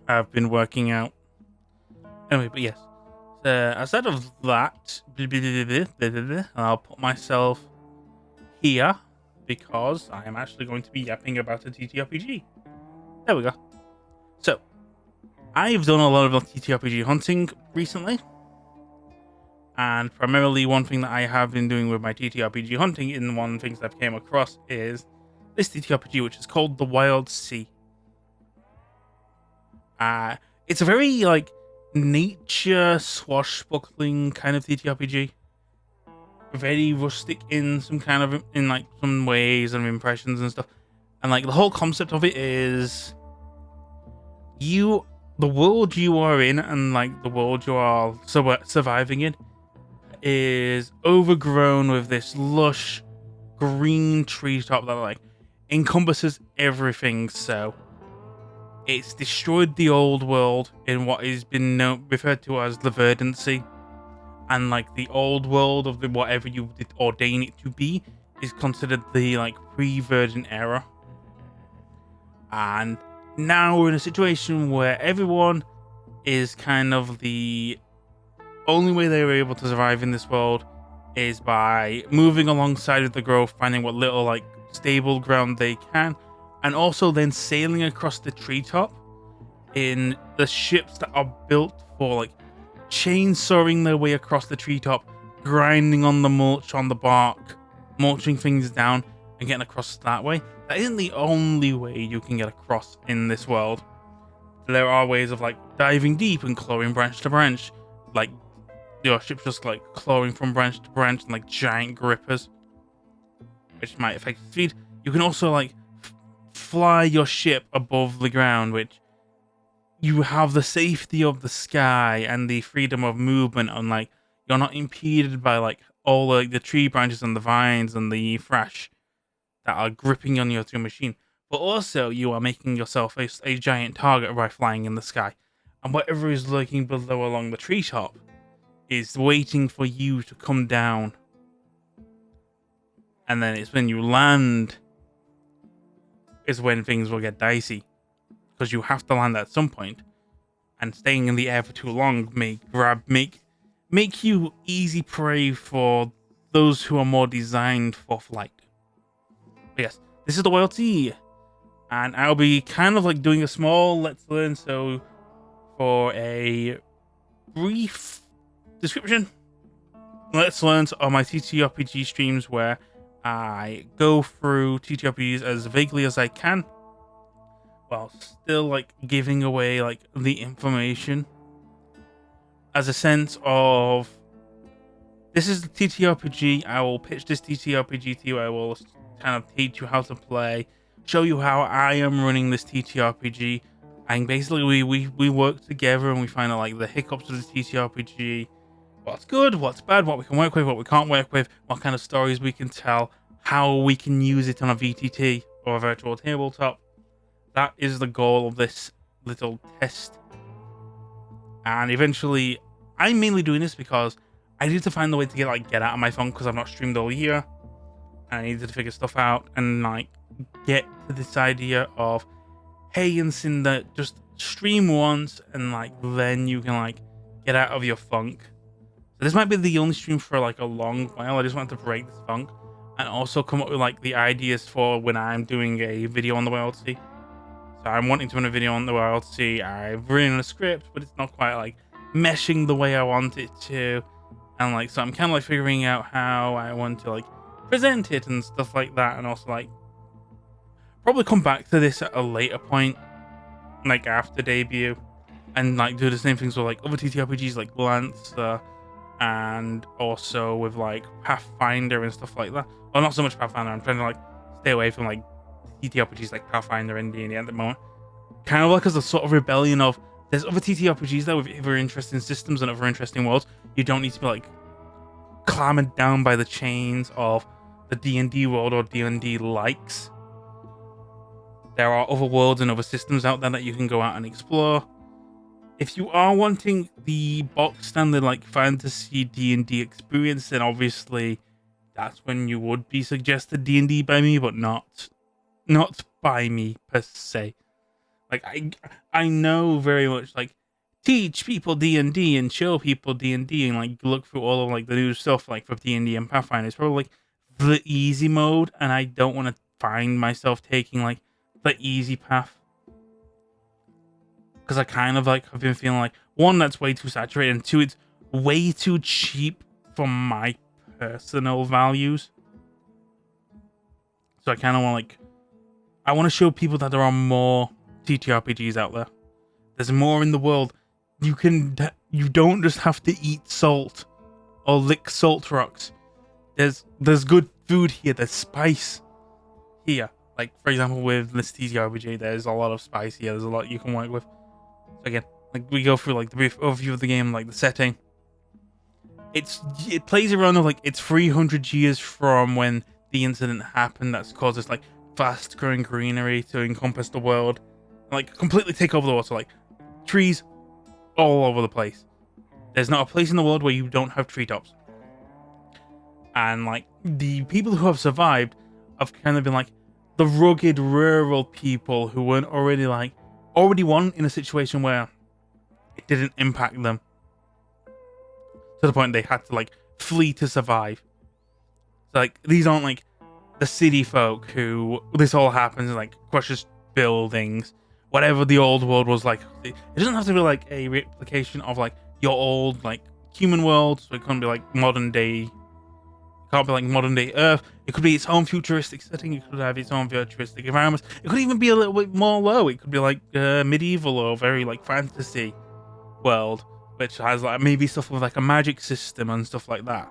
I've been working out. Anyway, but yes. Aside of that, I'll put myself here because I am actually going to be yapping about a TTRPG. There we go. So, I've done a lot of TTRPG hunting recently, and primarily one thing that I have been doing with my TTRPG hunting, and one of the things I've came across is this TTRPG, which is called the WildSea. It's a very like nature swashbuckling kind of TTRPG. Very rustic in some kind of in like some ways and impressions and stuff. And like the whole concept of it is the world you are in and like the world you are surviving in is overgrown with this lush green treetop that like encompasses everything. So it's destroyed the old world in what has been referred to as the verdancy, and like the old world of the whatever you ordain it to be is considered the like pre-virgin era. And now we're in a situation where everyone is kind of the only way they were able to survive in this world is by moving alongside of the growth, finding what little like stable ground they can, and also then sailing across the treetop in the ships that are built for like chainsawing their way across the treetop, grinding on the mulch on the bark, mulching things down, and getting across that way. That isn't the only way you can get across in this world. There are ways of like diving deep and clawing branch to branch, like your ship's just like clawing from branch to branch and like giant grippers, which might affect speed. You can also like fly your ship above the ground, which you have the safety of the sky and the freedom of movement, and like you're not impeded by like all like the tree branches and the vines and the thrash that are gripping on your machine. But also you are making yourself a giant target by flying in the sky, and whatever is lurking below along the treetop is waiting for you to come down. And then it's when you land is when things will get dicey, because you have to land at some point, and staying in the air for too long make you easy prey for those who are more designed for flight. But yes, this is the WildSea, and I'll be kind of like doing a small let's learn. So for a brief description, let's learn on my TTRPG streams where I go through TTRPGs as vaguely as I can, while still like giving away like the information as a sense of this is the TTRPG. I will pitch this TTRPG to you. I will kind of teach you how to play, show you how I am running this TTRPG, and basically we work together and we find out like the hiccups of the TTRPG, what's good, what's bad, what we can work with, what we can't work with, what kind of stories we can tell, how we can use it on a VTT or a virtual tabletop. That is the goal of this little test. And eventually, I'm mainly doing this because I need to find a way to get out of my phone because I've not streamed all year. And I needed to figure stuff out and like get to this idea of, hey, and Cinder, just stream once and like then you can like get out of your funk. So this might be the only stream for like a long while. I just wanted to break this funk and also come up with like the ideas for when I'm doing a video on the WildSea. So I'm wanting to run a video on the WildSea. I've written a script, but it's not quite like meshing the way I want it to. And like, so I'm kind of like figuring out how I want to like present it and stuff like that. And also like probably come back to this at a later point, like after debut, and like do the same things with like other TTRPGs like Lancer, and also with like Pathfinder and stuff like that. Well, not so much Pathfinder. I'm trying to like stay away from like TTRPGs like Pathfinder and D&D at the moment. Kind of like as a sort of rebellion of there's other TTRPGs there with other interesting systems and other interesting worlds. You don't need to be like clammed down by the chains of the D&D world or D&D likes. There are other worlds and other systems out there that you can go out and explore. If you are wanting the box standard like fantasy D&D experience, then obviously that's when you would be suggested D&D by me, but not by me per se. Like I know very much like teach people D&D and show people D&D and like look through all of like the new stuff like for D&D and Pathfinder. It's probably like the easy mode, and I don't want to find myself taking like the easy path, because I kind of like have been feeling like, one, that's way too saturated, and two, it's way too cheap for my personal values. So I kind of want like, I want to show people that there are more TTRPGs out there. There's more in the world. You don't just have to eat salt or lick salt rocks. There's good food here. There's spice here. Like, for example, with this TTRPG, there's a lot of spice here. There's a lot you can work with. So again, like we go through like the brief overview of the game, like the setting. It plays around with like it's 300 years from when the incident happened that's caused this like fast growing greenery to encompass the world and like completely take over the world. So like trees all over the place. There's not a place in the world where you don't have treetops. And like the people who have survived have kind of been like the rugged rural people who weren't already won in a situation where it didn't impact them to the point they had to like flee to survive. So like these aren't like the city folk who this all happens and like crushes buildings, whatever the old world was like. It doesn't have to be like a replication of like your old like human world, so it can't be like modern day. Can't be like modern day Earth. It could be its own futuristic setting. It could have its own futuristic environments. It could even be a little bit more low. It could be like medieval or very like fantasy world, which has like maybe stuff with like a magic system and stuff like that.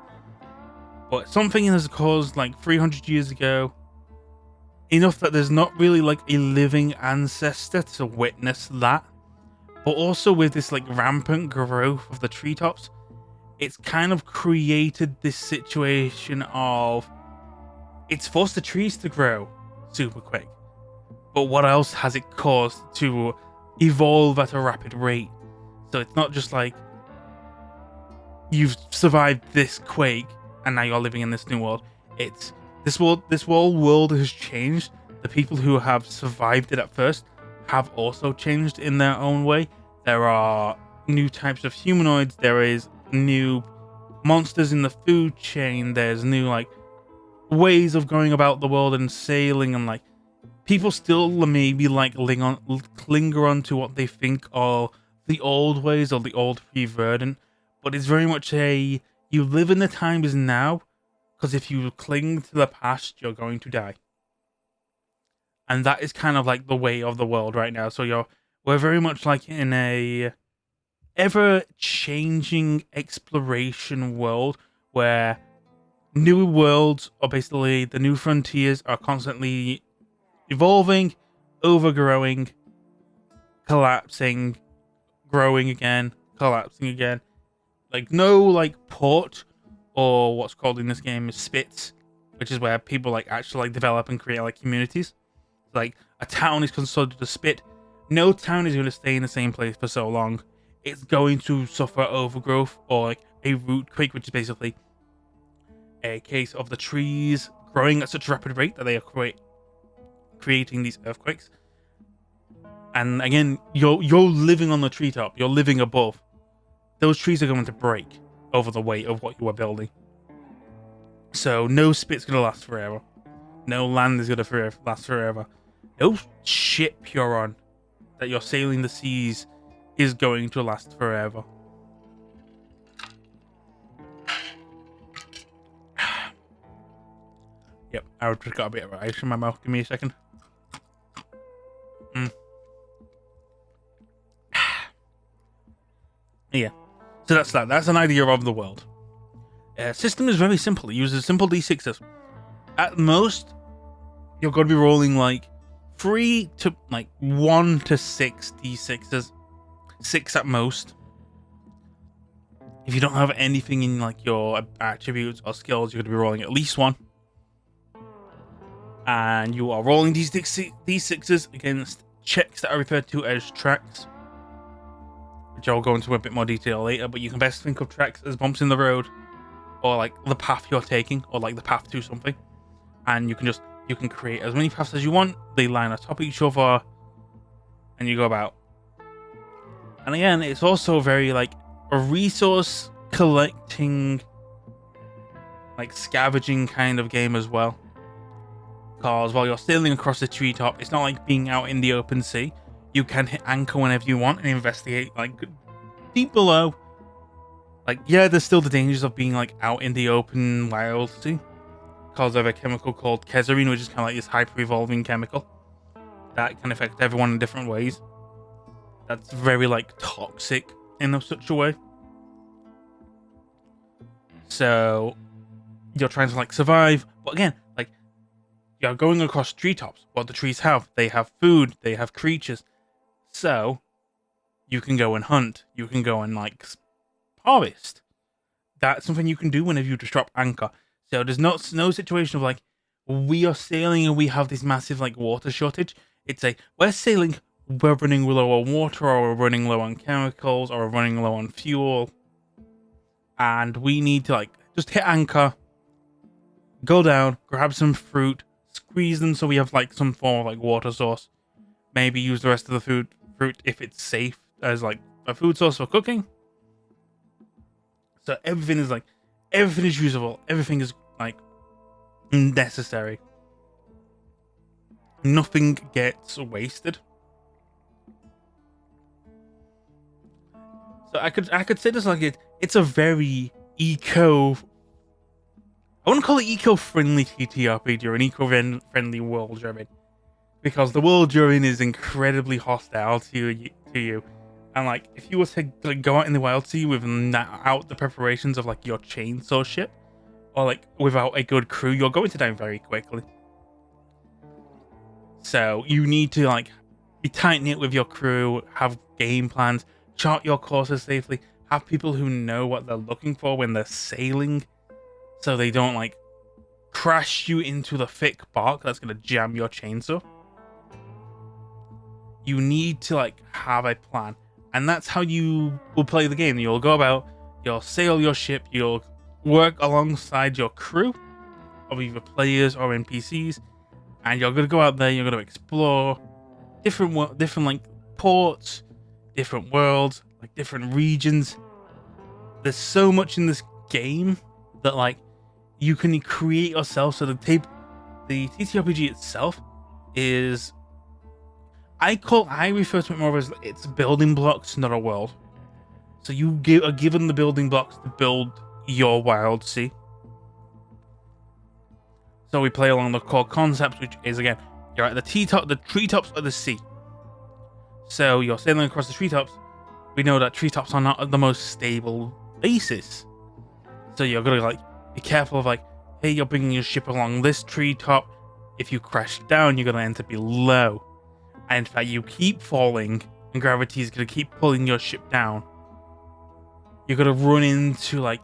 But something has caused like 300 years ago, enough that there's not really like a living ancestor to witness that. But also with this like rampant growth of the treetops, it's kind of created this situation of it's forced the trees to grow super quick. But what else has it caused to evolve at a rapid rate? So it's not just like you've survived this quake and now you're living in this new world. It's this whole world has changed. The people who have survived it at first have also changed in their own way. There are new types of humanoids. There is new monsters in the food chain. There's new like ways of going about the world and sailing, and like people still maybe like linger on to what they think are the old ways or the old pre-verdant, but it's very much a you live in the times now, because if you cling to the past you're going to die. And that is kind of like the way of the world right now. So we're very much like in a ever-changing exploration world where new worlds, or basically the new frontiers, are constantly evolving, overgrowing, collapsing, growing again, collapsing again. Like no like port, or what's called in this game is spits, which is where people like actually like develop and create like communities. Like a town is considered a spit. No town is going to stay in the same place for so long. It's going to suffer overgrowth or like a root quake, which is basically a case of the trees growing at such a rapid rate that they are creating these earthquakes. And again, you're living on the treetop. You're living above. Those trees are going to break over the weight of what you are building. So no spit's going to last forever. No land is going to last forever. No ship you're on that you're sailing the seas is going to last forever. Yep, I just got a bit of ice in my mouth. Give me a second. Yeah, so that's that. That's an idea of the world. System is very simple. It uses simple D6s. At most, you're going to be rolling like 1 to 6 D6s. 6 at most. If you don't have anything in like your attributes or skills, you're going to be rolling at least 1. And you are rolling these D6s against checks that are referred to as tracks, which I'll go into a bit more detail later, but you can best think of tracks as bumps in the road, or like the path you're taking, or like the path to something. And you can create as many paths as you want. They line on top of each other, and you go about. And again, it's also very like a resource collecting, like scavenging kind of game as well. Because while you're sailing across the treetop, it's not like being out in the open sea. You can hit anchor whenever you want and investigate like deep below. Like, yeah, there's still the dangers of being like out in the open wild sea because of a chemical called kezarine, which is kind of like this hyper-evolving chemical that can affect everyone in different ways. That's very like toxic in such a way. So you're trying to like survive, but again, like you're going across treetops. What the trees have, they have food, they have creatures. So you can go and hunt. You can go and like harvest. That's something you can do whenever you just drop anchor. So there's no situation of like we are sailing and we have this massive like water shortage. It's a we're sailing, we're running low on water, or we're running low on chemicals, or we're running low on fuel, and we need to like just hit anchor, go down, grab some fruit, squeeze them so we have like some form of like water source. Maybe use the rest of the fruit if it's safe as like a food source for cooking. So everything is usable. Everything is like necessary. Nothing gets wasted. So I could say this like it's a very I wouldn't call it eco-friendly TTRPG or an eco-friendly world you're in, because the world you're in is incredibly hostile to you. And like, if you were to like go out in the WildSea without the preparations of like your chainsaw ship, or like without a good crew, you're going to die very quickly. So you need to like be tight-knit with your crew, have game plans, chart your courses safely, have people who know what they're looking for when they're sailing, so they don't like crash you into the thick bark that's going to jam your chainsaw. You need to like have a plan, and that's how you will play the game. You'll go about, you'll sail your ship, you'll work alongside your crew of either players or NPCs, and you're going to go out there, you're going to explore different like ports, different worlds, like different regions. There's so much in this game that like you can create yourself. So the TTRPG itself is, I refer to it more as it's building blocks, not a world. So you are given the building blocks to build your WildSea. So we play along the core concept, which is again, you're at the treetops of the sea. So you're sailing across the treetops. We know that treetops are not the most stable basis. So you're gonna like be careful of like, hey, you're bringing your ship along this treetop. If you crash down, you're gonna enter below. And in fact, you keep falling, and gravity is gonna keep pulling your ship down. You're gonna run into like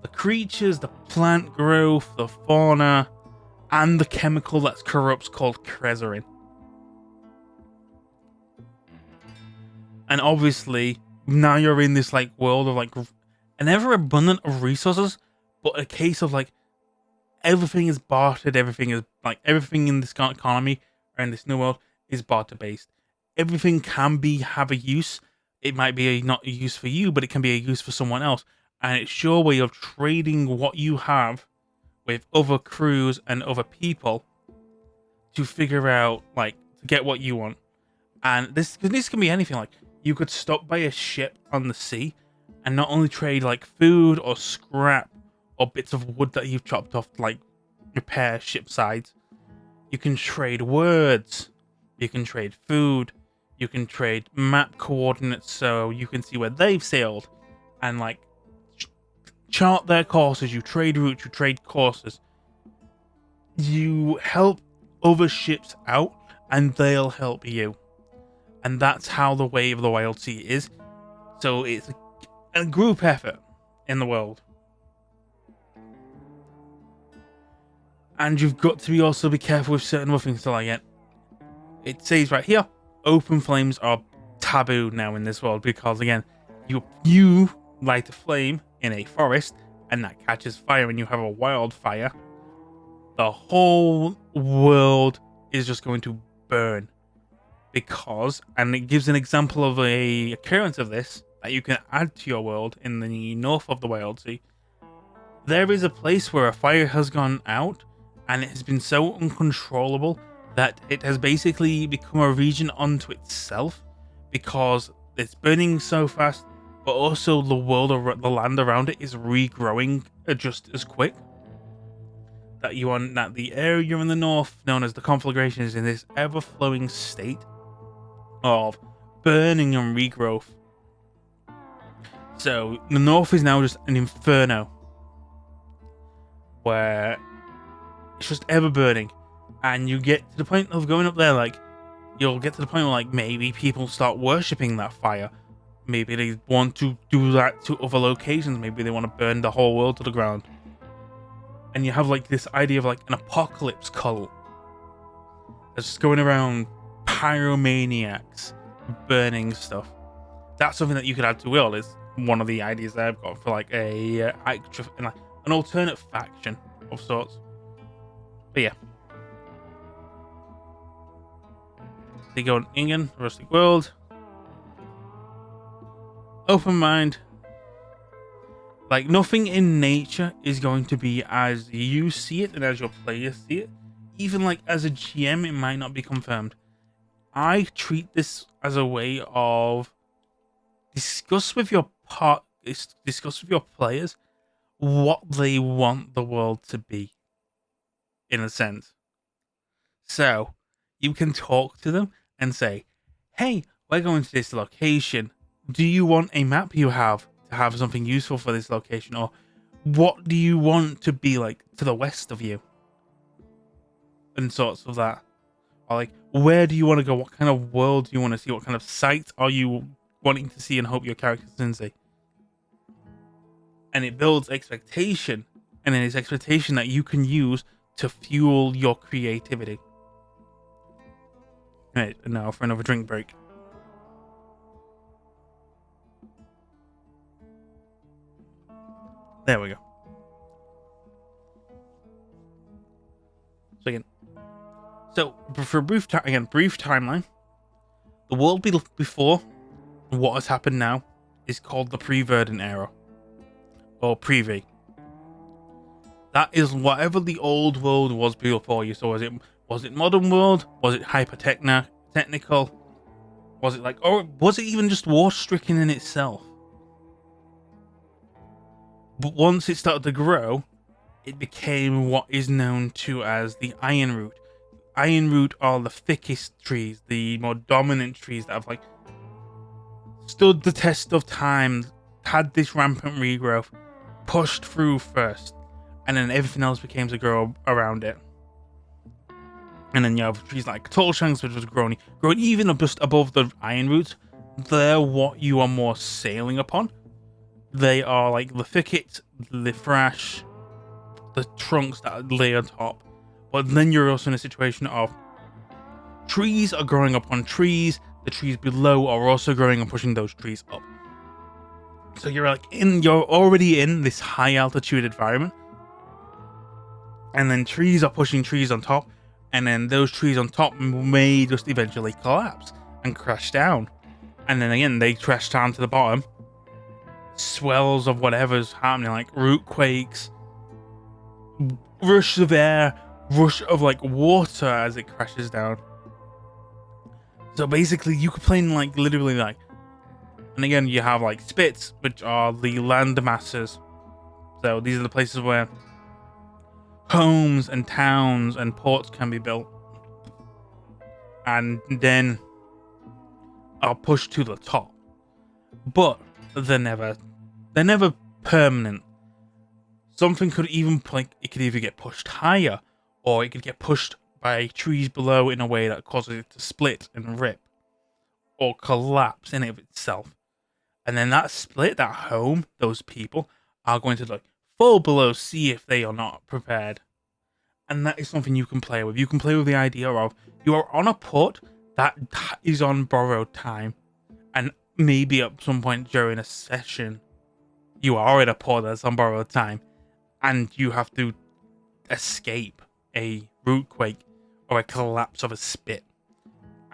the creatures, the plant growth, the fauna, and the chemical that corrupts called kezarine. And obviously, now you're in this like world of like an ever abundant of resources, but a case of like everything is bartered. Everything in this economy or in this new world is barter based. Everything can have a use. It might be not a use for you, but it can be a use for someone else. And it's your way of trading what you have with other crews and other people to figure out like to get what you want. And this can be anything. Like you could stop by a ship on the sea and not only trade like food or scrap or bits of wood that you've chopped off to like repair ship sides. You can trade words. You can trade food. You can trade map coordinates so you can see where they've sailed and like chart their courses. You trade routes, you trade courses. You help other ships out and they'll help you. And that's how the way of the WildSea is. So it's a group effort in the world. And you've got to also be careful with certain other things. So like it says right here, open flames are taboo now in this world, because again, you light a flame in a forest and that catches fire and you have a wildfire, the whole world is just going to burn. because, and it gives an example of a occurrence of this that you can add to your world in the north of the WildSea. There is a place where a fire has gone out, and it has been so uncontrollable that it has basically become a region unto itself, because it's burning so fast, but also the the land around it is regrowing just as quick. That the area in the north, known as the conflagration, is in this ever-flowing state of burning and regrowth. So the north is now just an inferno, where it's just ever burning, and you get to the point of going up there, like, you'll get to the point where, like, maybe people start worshipping that fire. Maybe they want to do that to other locations. Maybe they want to burn the whole world to the ground. And you have, like, this idea of, like, an apocalypse cult that's just going around pyromaniacs burning stuff. That's something that you could add to Will. Is one of the ideas that I've got for, like, an alternate faction of sorts. But yeah. They go on Ingen, Rustic World. Open mind. Like, nothing in nature is going to be as you see it and as your players see it. Even, like, as a GM, it might not be confirmed. I treat this as a way of discuss with your players what they want the world to be, in a sense. So you can talk to them and say, hey, we're going to this location. Do you want a map you have to have something useful for this location? Or what do you want to be like to the west of you? And sorts of that. Or, like, where do you want to go? What kind of world do you want to see? What kind of sites are you wanting to see and hope your characters can see? And it builds expectation. And then it's expectation that you can use to fuel your creativity. Right, and now for another drink break. There we go. So for a brief timeline, the world before what has happened now is called the pre-Verdant era, or pre-V. That is whatever the old world was before you. So was it modern world? Was it technical? Was it like, or was it even just war-stricken in itself? But once it started to grow, it became what is known to as the Ironroot. Ironroot are the thickest trees, the more dominant trees that have, like, stood the test of time, had this rampant regrowth, pushed through first, and then everything else became to grow around it. And then you have trees like Tolshanks, which was grown even just above the Ironroots. They're what you are more sailing upon. They are like the thicket, the thrash, the trunks that lay on top. But then you're also in a situation of trees are growing upon trees. The trees below are also growing and pushing those trees up. So you're already in this high altitude environment. And then trees are pushing trees on top. And then those trees on top may just eventually collapse and crash down. And then again, they crash down to the bottom. Swells of whatever's happening, like root quakes, rush of air, rush of, like, water as it crashes down. So basically you could play in, like, literally, like, and again you have, like, spits, which are the land masses. So these are the places where homes and towns and ports can be built, and then are pushed to the top. But they're never permanent. Something could even, like, it could either get pushed higher, or it could get pushed by trees below in a way that causes it to split and rip, or collapse in of itself. And then that split, that home, those people are going to, like, fall below sea if they are not prepared. And that is something you can play with. You can play with the idea of you are on a port that is on borrowed time, and maybe at some point during a session, you are in a port that's on borrowed time, and you have to escape a root quake or a collapse of a spit.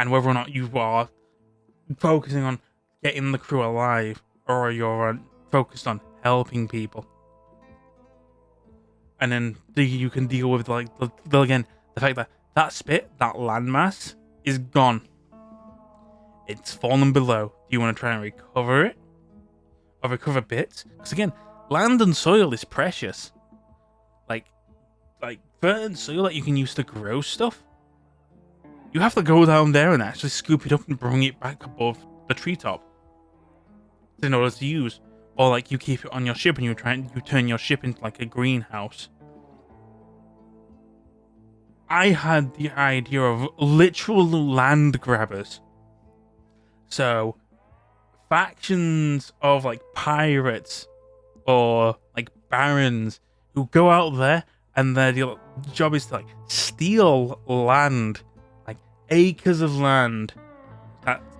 and whether or not you are focusing on getting the crew alive or you're focused on helping people. And then you can deal with like again the fact that that landmass is gone. It's fallen below. Do you want to try and recover it? Or recover bits? Because again, land and soil is precious. Like fertile soil that you can use to grow stuff. You have to go down there and actually scoop it up and bring it back above the treetop in order to use. Or like you keep it on your ship and you turn your ship into like a greenhouse. I had the idea of literal land grabbers. So factions of like pirates or like barons who go out there and their job is to like steal land, like acres of land,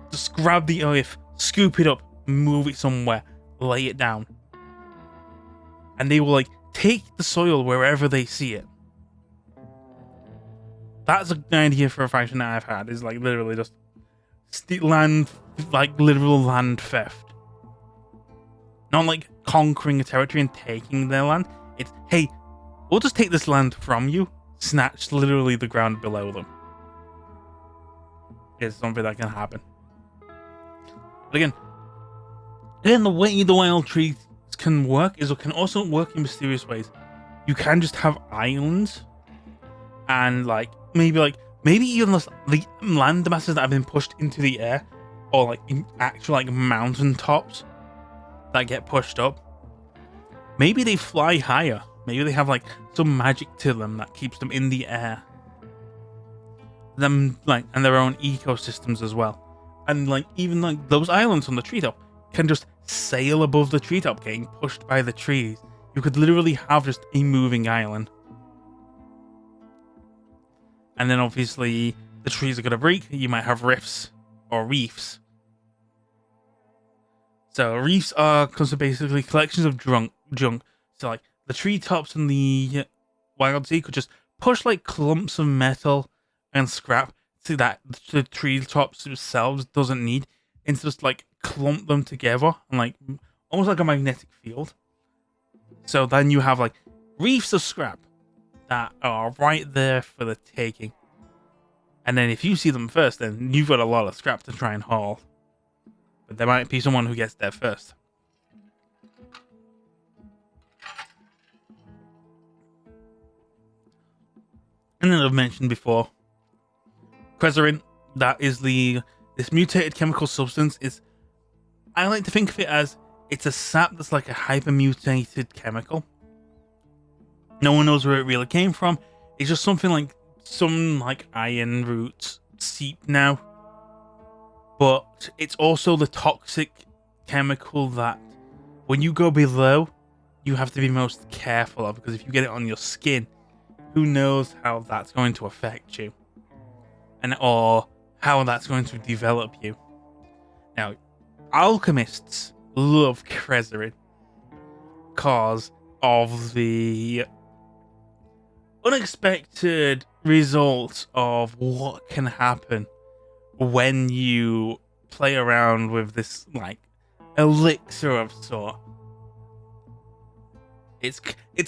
just grab the earth, scoop it up, move it somewhere, lay it down, and they will like take the soil wherever they see it. That's an idea for a faction that I've had, is like literally just steal land, like literal land theft. Not like conquering a territory and taking their land. It's, hey, we'll just take this land from you, snatch literally the ground below them. It's something that can happen. But again, the way the wild trees can work is it can also work in mysterious ways. You can just have islands and like maybe even the land masses that have been pushed into the air, or like in actual like mountain tops that get pushed up. Maybe they fly higher. Maybe they have like some magic to them that keeps them in the air. Them like and their own ecosystems as well. And like even like those islands on the treetop can just sail above the treetop, getting pushed by the trees. You could literally have just a moving island. And then obviously the trees are going to break. You might have rifts or reefs. So reefs are basically collections of junk. So like the treetops in the WildSea could just push like clumps of metal and scrap to that the treetops themselves doesn't need, and just like clump them together and like almost like a magnetic field. So then you have like reefs of scrap that are right there for the taking. And then if you see them first, then you've got a lot of scrap to try and haul. But there might be someone who gets there first. And then I've mentioned before, Crezerin, that is this mutated chemical substance. I like to think of it as it's a sap that's like a hyper mutated chemical. No one knows where it really came from. It's just something like some like iron roots seep now. But it's also the toxic chemical that when you go below, you have to be most careful of, because if you get it on your skin, who knows how that's going to affect you, or how that's going to develop you. Now, alchemists love Crezerin because of the unexpected results of what can happen when you play around with this like elixir of sort. It's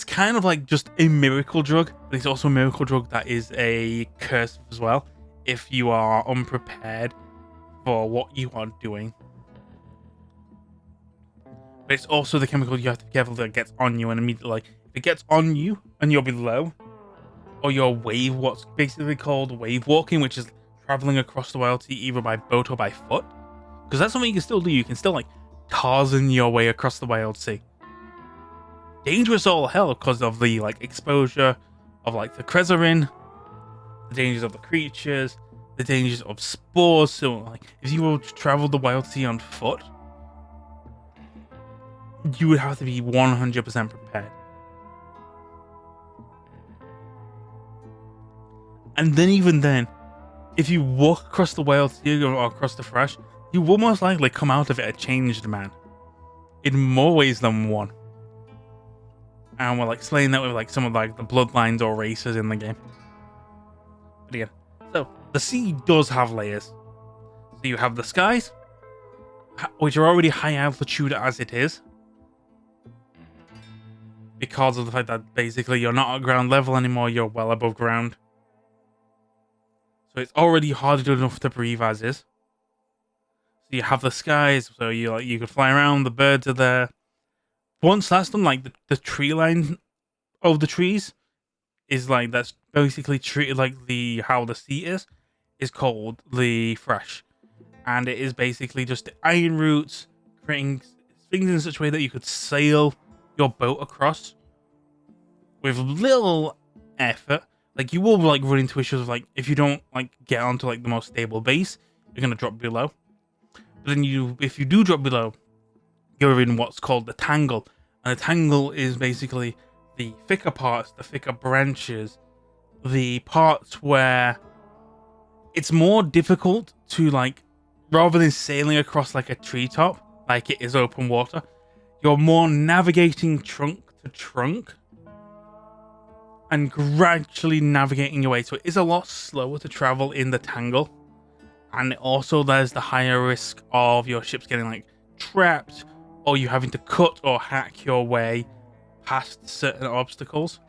kind of like just a miracle drug, but it's also a miracle drug that is a curse as well, if you are unprepared for what you are doing. But it's also the chemical you have to be careful that gets on you, and immediately, like, if it gets on you and you're below, or you're what's basically called wave walking, which is traveling across the WildSea either by boat or by foot, because that's something you can still do. You can still like Tarzan your way across the WildSea. Dangerous all hell because of the like exposure of like the Crezerin, the dangers of the creatures, the dangers of spores. So like if you were to travel the WildSea on foot, you would have to be 100% prepared. And then even then, if you walk across the WildSea or across the Thrash, you will most likely come out of it a changed man. In more ways than one. And we'll explain that with like some of like the bloodlines or races in the game. But again, so the sea does have layers. So you have the skies, which are already high altitude as it is, because of the fact that basically you're not at ground level anymore, you're well above ground. So it's already hard enough to breathe as is. So you have the skies, so you can fly around, the birds are there. Once that's done, like the tree line of the trees is like, that's basically treated like how the sea is called the fresh. And it is basically just iron roots, creating things in such a way that you could sail your boat across with little effort. Like, you will like run into issues of like, if you don't like get onto like the most stable base, you're gonna drop below. But then if you do drop below, you're in what's called the tangle. And the tangle is basically the thicker parts, the thicker branches, the parts where it's more difficult to like, rather than sailing across like a treetop, like it is open water, you're more navigating trunk to trunk and gradually navigating your way. So it is a lot slower to travel in the tangle. And also there's the higher risk of your ships getting like trapped, or you having to cut or hack your way past certain obstacles.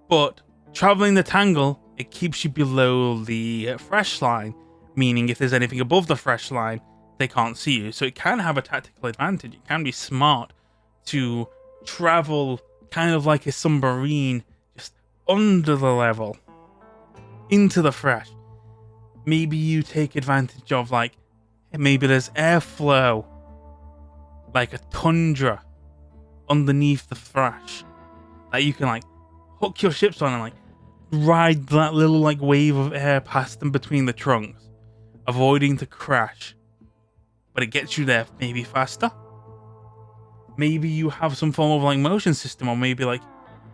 But traveling the tangle, it keeps you below the fresh line, meaning if there's anything above the fresh line, they can't see you. So it can have a tactical advantage. It can be smart to travel kind of like a submarine, just under the level, into the fresh. Maybe you take advantage of like, maybe there's airflow, like a tundra underneath the fresh, that you can like hook your ships on and like ride that little like wave of air past them between the trunks, avoiding to crash. But it gets you there maybe faster. Maybe you have some form of like motion system, or maybe like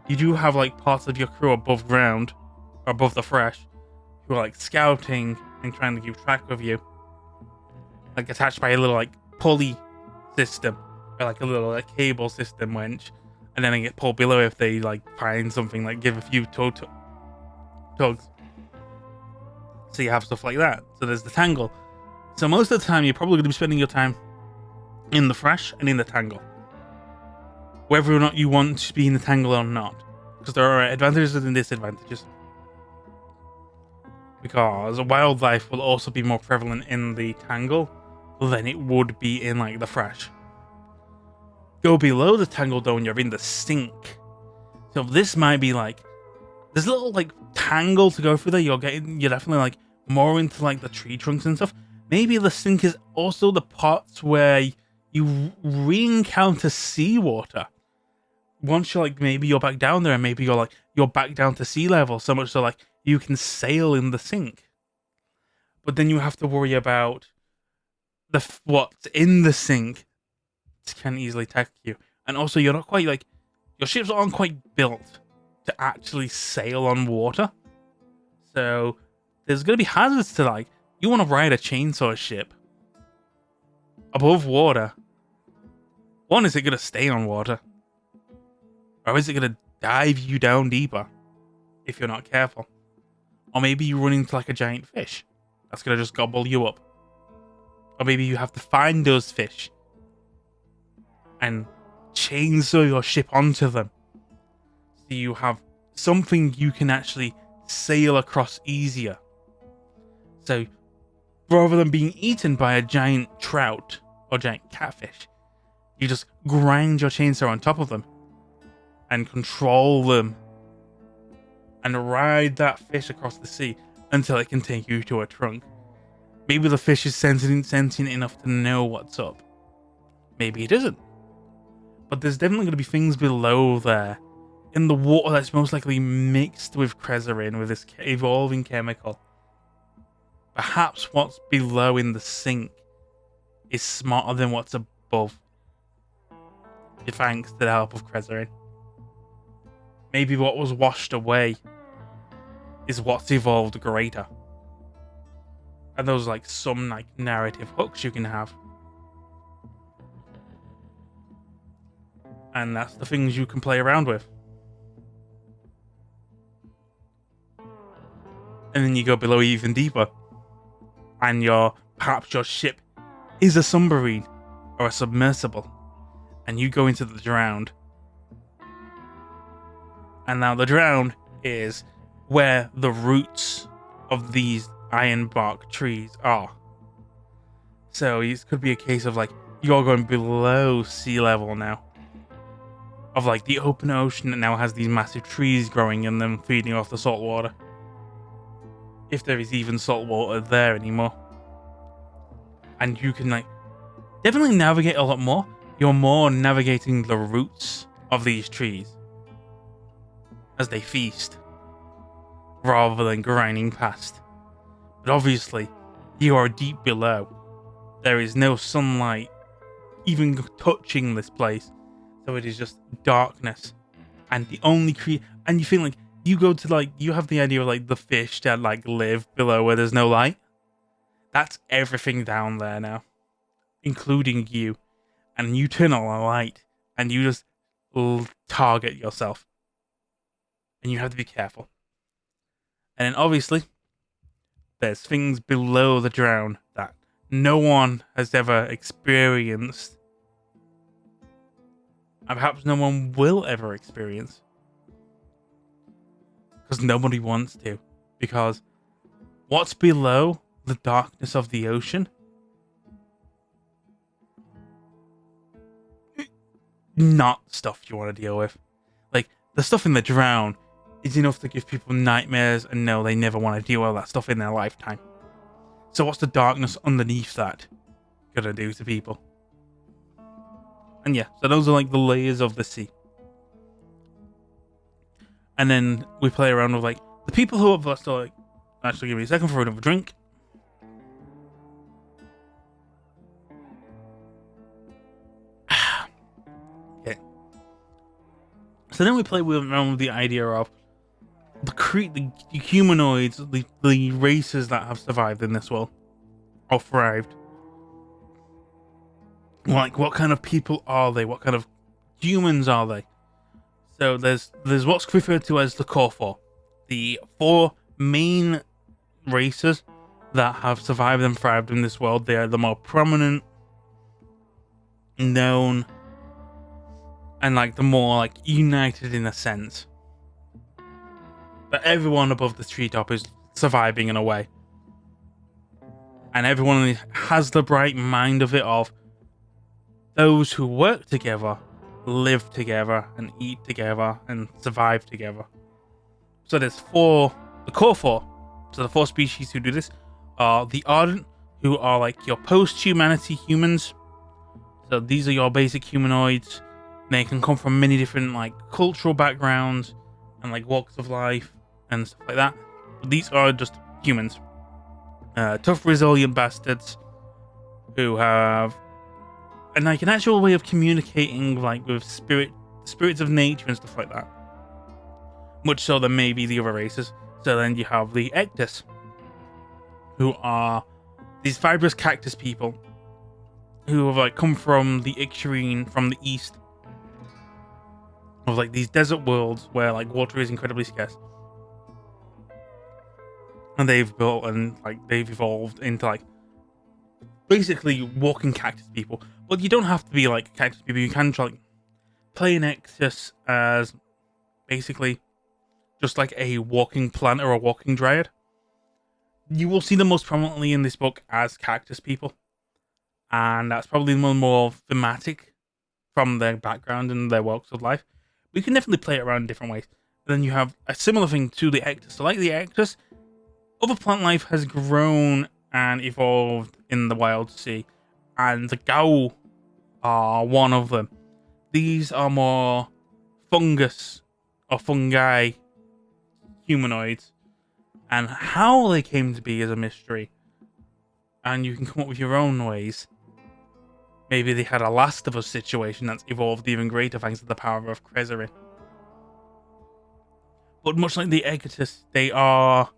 you do have like parts of your crew above ground or above the fresh who are like scouting and trying to keep track of you, like attached by a little like pulley system, or like a little like cable system winch, and then they get pulled below if they like find something, like give a few tugs. So you have stuff like that. So there's the tangle. So most of the time you're probably going to be spending your time in the fresh and in the tangle, whether or not you want to be in the tangle or not, because there are advantages and disadvantages. Because wildlife will also be more prevalent in the tangle than it would be in like the fresh. Go below the tangle though, and you're in the sink. So this might be like, there's a little like tangle to go through there. You're definitely like more into like the tree trunks and stuff. Maybe the sink is also the parts where you re-encounter seawater. Once you're like, maybe you're back down there, and maybe you're back down to sea level, so much so like you can sail in the sink. But then you have to worry about what's in the sink can easily attack you. And also you're not quite like, your ships aren't quite built to actually sail on water. So there's going to be hazards to like, you want to ride a chainsaw ship above water. One, is it going to stay on water? Or is it going to dive you down deeper if you're not careful? Or maybe you run into like a giant fish that's going to just gobble you up. Or maybe you have to find those fish and chainsaw your ship onto them, so you have something you can actually sail across easier. So rather than being eaten by a giant trout or giant catfish, you just grind your chainsaw on top of them and control them and ride that fish across the sea until it can take you to a trunk. Maybe the fish is sentient enough to know what's up. Maybe it isn't. But there's definitely going to be things below there in the water that's most likely mixed with Krezerin, with this evolving chemical. Perhaps what's below in the sink is smarter than what's above, thanks to the help of Krezerin. Maybe what was washed away is what's evolved greater. And those like some like narrative hooks you can have. And that's the things you can play around with. And then you go below even deeper. and perhaps your ship is a submarine or a submersible, and you go into the drowned. And now the drowned is where the roots of these ironbark trees are. So it could be a case of like you're going below sea level now. Of like the open ocean that now has these massive trees growing and them feeding off the salt water. If there is even salt water there anymore. And you can like definitely navigate a lot more. You're more navigating the roots of these trees as they feast, rather than grinding past. But obviously, you are deep below. There is no sunlight even touching this place, so it is just darkness. And the only and you feel like you go to like you have the idea of like the fish that like live below where there's no light. That's everything down there now, including you. And you turn on a light, and you just target yourself. And you have to be careful. And then obviously, there's things below the drown that no one has ever experienced. And perhaps no one will ever experience. Because nobody wants to. Because what's below the darkness of the ocean? Not stuff you want to deal with. Like, the stuff in the drown is enough to give people nightmares, and no, they never want to deal with that stuff in their lifetime. So what's the darkness underneath that gonna do to people? And yeah, so those are like the layers of the sea. And then we play around with like the people who have so like actually give me a second for another drink. Okay. So then we play around with the idea of the humanoids, the races that have survived in this world or thrived. Like, what kind of people are they? What kind of humans are they? So there's what's referred to as the core four, the four main races that have survived and thrived in this world. They are the more prominent, known, and like the more like united in a sense. But everyone above the treetop is surviving in a way. And everyone has the bright mind of it of those who work together, live together, and eat together, and survive together. So there's the core four. So the four species who do this are the Ardent, who are like your post-humanity humans. So these are your basic humanoids. They can come from many different like cultural backgrounds and like walks of life and stuff like that. But these are just humans. Tough, resilient bastards who have like an actual way of communicating like with spirits of nature and stuff like that. Much so than maybe the other races. So then you have the Ectus, who are these fibrous cactus people who have like come from the Ixurine from the east. Of like these desert worlds where like water is incredibly scarce. And they've built and like they've evolved into like basically walking cactus people. But you don't have to be like cactus people. You can like play an Ectus as basically just like a walking plant or a walking dryad. You will see them most prominently in this book as cactus people. And that's probably the more thematic from their background and their walks of life. We can definitely play it around in different ways. And then you have a similar thing to the Ectus. So like the Ectus, other plant life has grown and evolved in the WildSea, and the Gau are one of them. These are more fungus or fungi humanoids, and how they came to be is a mystery. And you can come up with your own ways. Maybe they had a Last of Us situation that's evolved even greater thanks to the power of Krezerin. But much like the Egotus, they are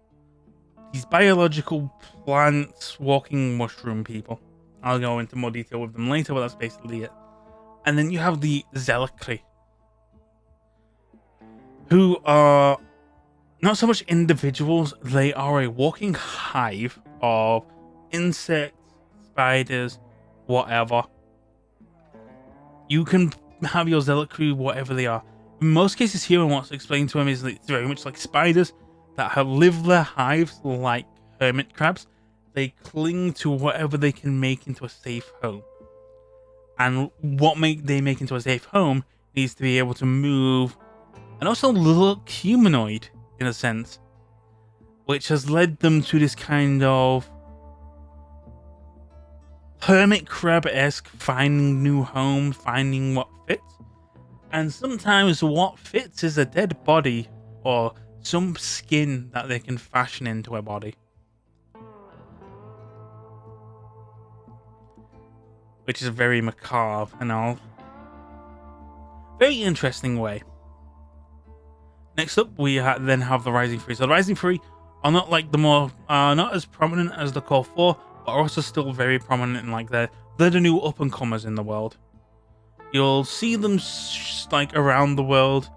these biological plants walking mushroom people. I'll go into more detail with them later, but that's basically it. And then you have the Zelakri, who are not so much individuals, they are a walking hive of insects, spiders, whatever. You can have your zealot crew, whatever they are. In most cases here, and what's explained to him is that it's very much like spiders that have lived their hives like hermit crabs. They cling to whatever they can make into a safe home. And what they make into a safe home needs to be able to move and also look humanoid in a sense, which has led them to this kind of hermit crab-esque finding new home, finding what fits. And sometimes what fits is a dead body or some skin that they can fashion into a body. Which is very macabre and all. Very interesting way. Next up, we then have the Rising Free. So the Rising Free are not like the more, not as prominent as the Core 4, but are also still very prominent in like they're the new up and comers in the world. You'll see them like around the world,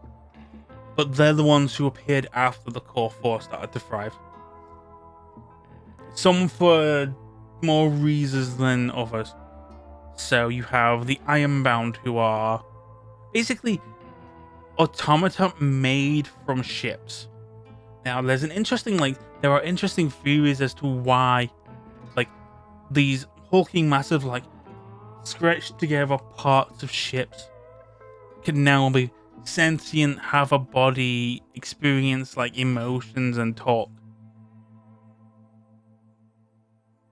but they're the ones who appeared after the Core 4 started to thrive. Some for more reasons than others. So you have the Ironbound, who are basically automata made from ships. Now, there's an interesting, there are interesting theories as to why, these hulking, massive, scratched together parts of ships can now be sentient, have a body, experience, emotions and talk.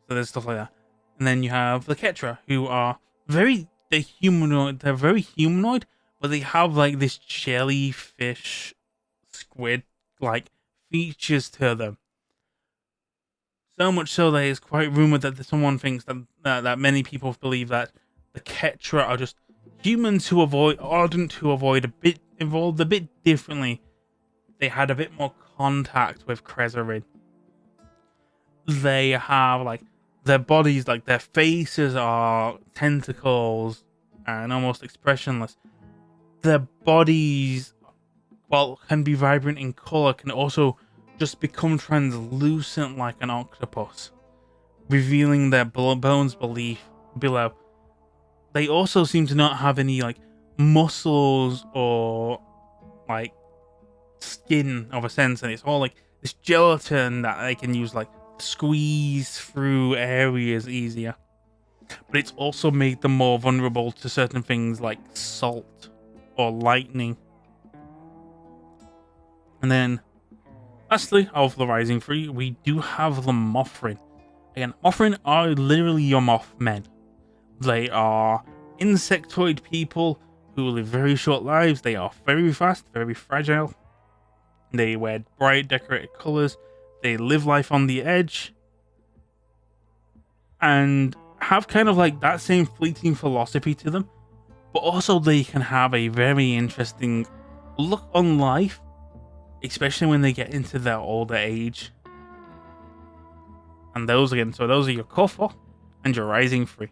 So there's stuff like that. And then you have the Ketra, who are they're very humanoid, but they have, this jellyfish, squid-like features to them. So much so that it's quite rumored that someone thinks that many people believe that the Ketra are just humans who evolved a bit differently. They had a bit more contact with Krezerid. They have their bodies, their faces are tentacles and almost expressionless. Their bodies, while can be vibrant in color, can also just become translucent like an octopus, revealing their bones below. They also seem to not have any muscles or skin of a sense, and it's all this gelatin that they can use squeeze through areas easier. But it's also made them more vulnerable to certain things like salt or lightning. And then lastly, of the Rising Free, we do have the Mothrin. Again, Mothrin are literally your Mothmen. They are insectoid people who live very short lives. They are very fast, very fragile. They wear bright, decorated colors. They live life on the edge. And have kind of that same fleeting philosophy to them. But also they can have a very interesting look on life, especially when they get into their older age. And those are your Core 4 and your Rising Free.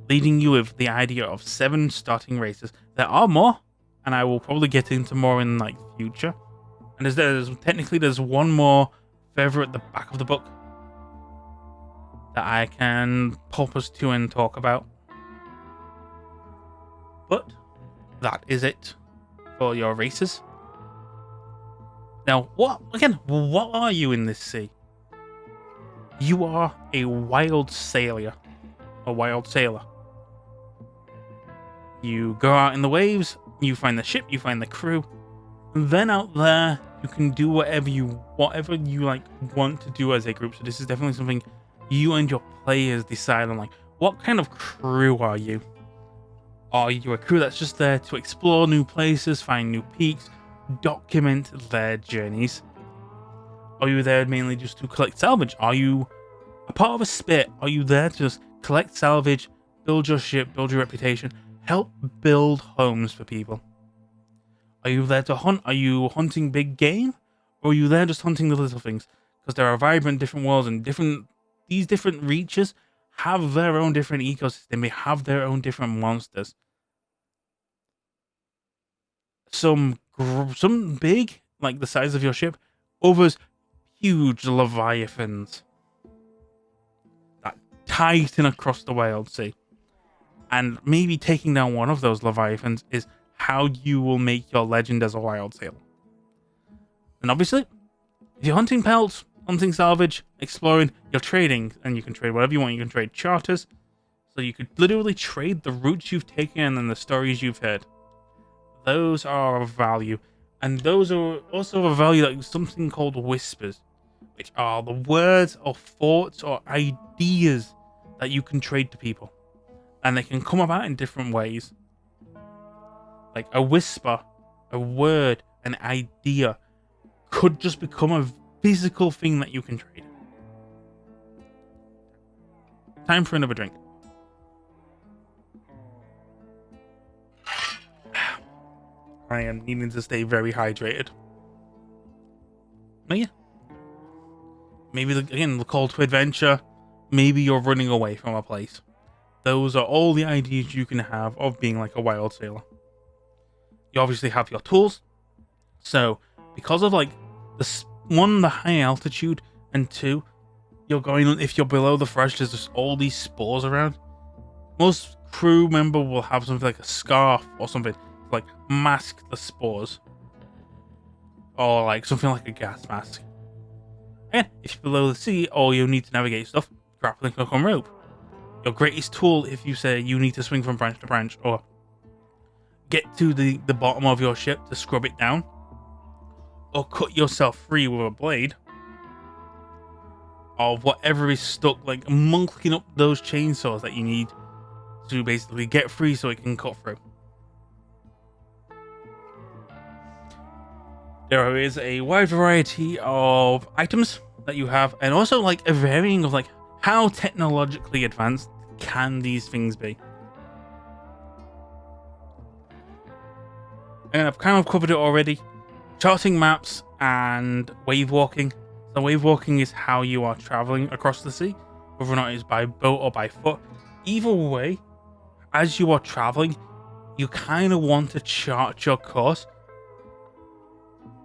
Leaving you with the idea of 7 starting races. There are more, and I will probably get into more in future. And there's one more further at the back of the book that I can pop us to and talk about. But that is it for your races. Now, what are you in this sea? You are a wild sailor. A wild sailor. You go out in the waves, you find the ship, you find the crew, and then out there you can do whatever you want to do as a group. So this is definitely something you and your players decide on. What kind of crew are you? Are you a crew that's just there to explore new places, find new peaks, document their journeys? Are you there mainly just to collect salvage? Are you a part of a spit? Are you there to just collect salvage, build your ship, build your reputation, help build homes for people? Are you there to hunt? Are you hunting big game? Or are you there just hunting the little things? Because there are vibrant different worlds, and these different reaches have their own different ecosystem. They have their own different monsters. Some big, like the size of your ship. Others, huge leviathans. kiting across the WildSea. And maybe taking down one of those leviathans is how you will make your legend as a wild sailor. And obviously, if you're hunting pelts, hunting salvage, exploring, you're trading, and you can trade whatever you want. You can trade charters, so you could literally trade the routes you've taken and the stories you've heard. Those are of value, and those are also of value like something called whispers, which are the words or thoughts or ideas that you can trade to people. And they can come about in different ways. Like a whisper, a word, an idea could just become a physical thing that you can trade. Time for another drink. I am needing to stay very hydrated. But yeah. Maybe, again, the call to adventure. Maybe you're running away from a place. Those are all the ideas you can have of being like a wild sailor. You obviously have your tools. So, because of like the high altitude, and two, you're going, if you're below the fresh, there's just all these spores around. Most crew member will have something like a scarf or something to like mask the spores. Or like something like a gas mask. And if you're below the sea or you need to navigate stuff, grappling hook on rope. Your greatest tool if you say you need to swing from branch to branch or get to the bottom of your ship to scrub it down or cut yourself free with a blade of whatever is stuck, like monkling up those chainsaws that you need to basically get free so it can cut through. There is a wide variety of items that you have, and also like a varying of like how technologically advanced can these things be. And I've kind of covered it already. Charting maps and wave walking. So wave walking is how you are traveling across the sea, whether or not it's by boat or by foot. Either way, as you are traveling, you kind of want to chart your course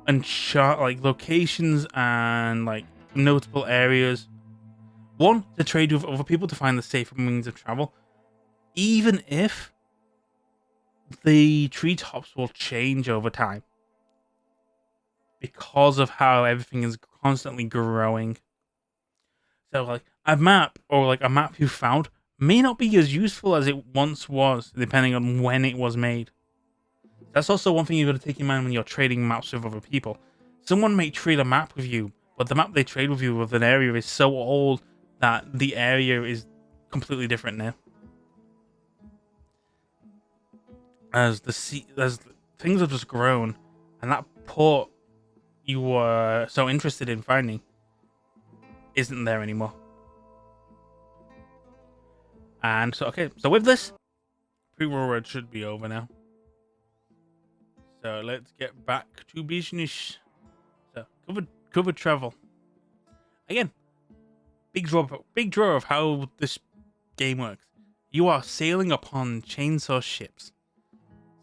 and chart like locations and like notable areas. One, to trade with other people to find the safer means of travel, even if the treetops will change over time because of how everything is constantly growing. So like a map or like a map you found may not be as useful as it once was, depending on when it was made. That's also one thing you've got to take in mind when you're trading maps with other people. Someone may trade a map with you, but the map they trade with you with an area is so old that the area is completely different now. As things have just grown, and that port you were so interested in finding isn't there anymore. And so, okay, so with this, pre-roll should be over now. So let's get back to business. So covered travel. Again, big draw of how this game works. You are sailing upon chainsaw ships.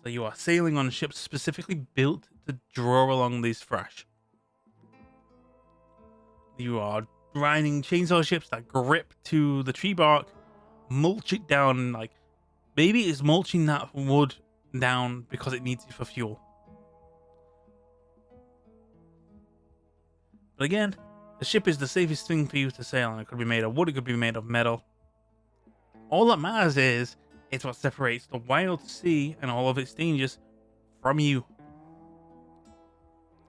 So you are sailing on ships specifically built to draw along these thrash. You are riding chainsaw ships that grip to the tree bark, mulch it down, like maybe it's mulching that wood down because it needs it for fuel. But again, the ship is the safest thing for you to sail on. It could be made of wood, it could be made of metal. All that matters is it's what separates the wild sea and all of its dangers from you.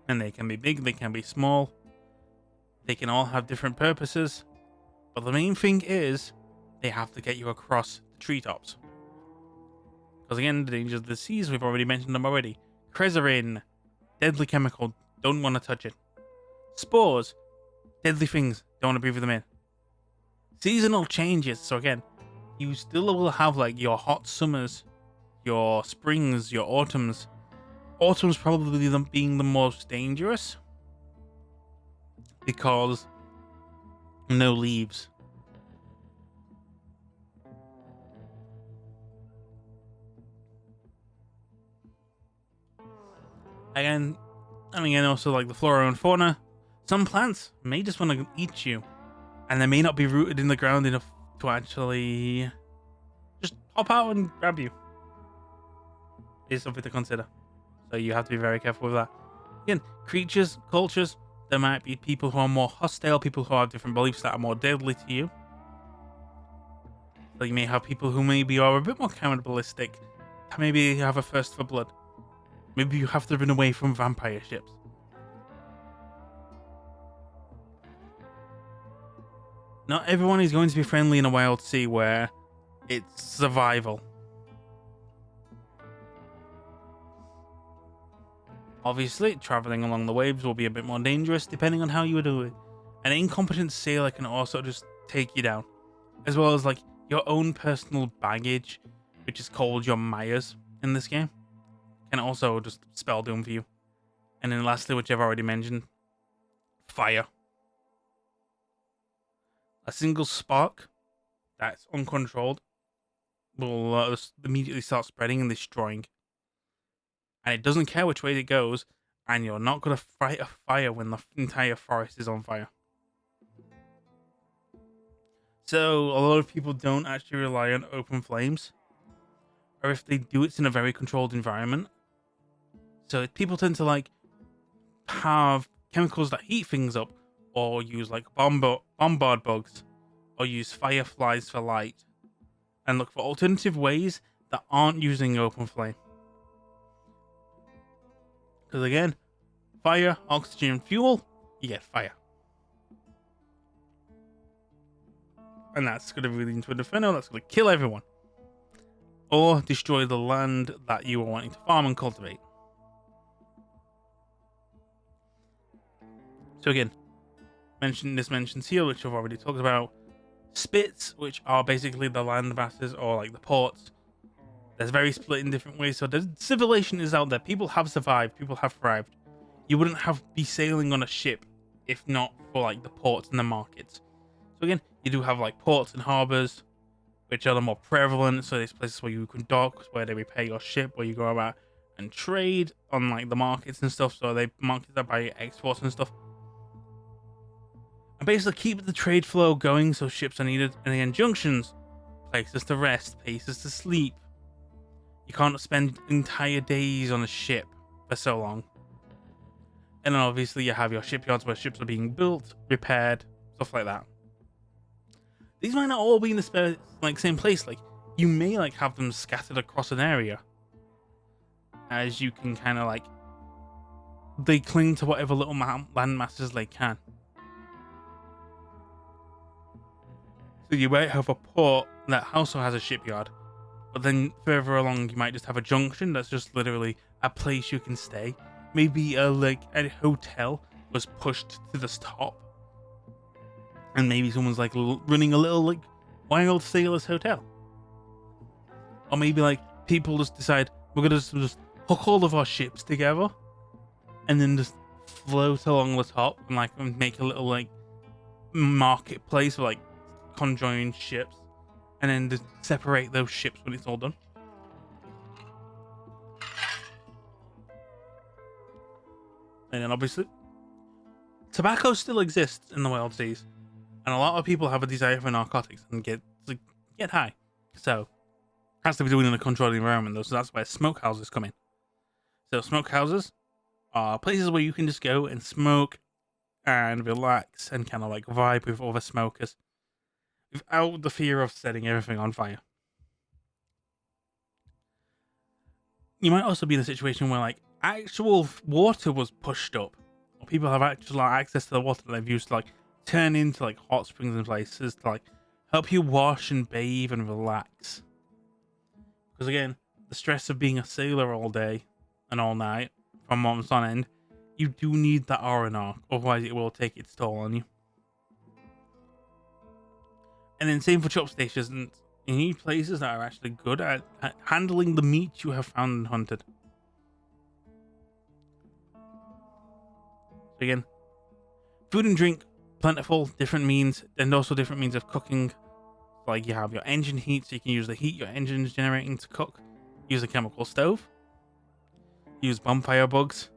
And they can be big, they can be small. They can all have different purposes. But the main thing is they have to get you across the treetops. Because again, the dangers of the seas, we've already mentioned them already. Cresarin, deadly chemical, don't want to touch it. Spores, deadly things, don't want to breathe them in. Seasonal changes, so again, you still will have like your hot summers, your springs, your autumns. Autumn's probably being the most dangerous because no leaves. Again, and also like the flora and fauna. Some plants may just want to eat you, and they may not be rooted in the ground enough to actually just pop out and grab you is something to consider. So you have to be very careful with that. Again, creatures, cultures, there might be people who are more hostile, people who have different beliefs that are more deadly to you. So you may have people who maybe are a bit more cannibalistic, maybe you have a thirst for blood. Maybe you have to run away from vampire ships. Not everyone is going to be friendly in a WildSea where it's survival. Obviously, traveling along the waves will be a bit more dangerous depending on how you do it. An incompetent sailor can also just take you down, as well as like your own personal baggage, which is called your Myers in this game, can also just spell doom for you. And then lastly, which I've already mentioned, fire. A single spark that's uncontrolled will immediately start spreading and destroying. And it doesn't care which way it goes, and you're not going to fight a fire when the entire forest is on fire. So a lot of people don't actually rely on open flames, or if they do, it's in a very controlled environment. So people tend to like have chemicals that heat things up, or use like bombard bugs, or use fireflies for light, and look for alternative ways that aren't using open flame. Because again, fire, oxygen, fuel, you get fire. And that's going to lead into an inferno that's going to kill everyone. Or destroy the land that you are wanting to farm and cultivate. So again, mentions here, which I've already talked about. Spits, which are basically the land masses or like the ports. There's very split in different ways. So the civilization is out there. People have survived. People have thrived. You wouldn't be sailing on a ship if not for like the ports and the markets. So again, you do have like ports and harbors, which are the more prevalent. So there's places where you can dock, where they repair your ship, where you go about and trade on like the markets and stuff. So they markets that buy exports and stuff. And basically keep the trade flow going so ships are needed. And again, junctions, places to rest, places to sleep. You can't spend entire days on a ship for so long. And then obviously you have your shipyards where ships are being built, repaired, stuff like that. These might not all be in the same place. Like you may like have them scattered across an area, as you can kind of like they cling to whatever little land masses they can. So you might have a port that also has a shipyard, but then further along you might just have a junction that's just literally a place you can stay. Maybe a hotel was pushed to the top, and maybe someone's like running a little like wild sailor's hotel. Or maybe like people just decide we're gonna just hook all of our ships together and then just float along the top and like make a little like marketplace for like conjoined ships, and then just separate those ships when it's all done. And then obviously tobacco still exists in the WildSeas, and a lot of people have a desire for narcotics and get high. So it has to be doing in a controlled environment though, so that's where smokehouses come in. So smokehouses are places where you can just go and smoke and relax and kind of like vibe with other smokers without the fear of setting everything on fire. You might also be in a situation where like actual water was pushed up, or people have actual like, access to the water that they've used to like turn into like hot springs and places to like help you wash and bathe and relax. Because again, the stress of being a sailor all day and all night from months on end, you do need that R&R, otherwise it will take its toll on you. And then same for chop stations. You need places that are actually good at handling the meat you have found and hunted. So again, food and drink, plentiful, different means, and also different means of cooking. Like you have your engine heat, so you can use the heat your engine is generating to cook. Use a chemical stove. Use bonfire bugs,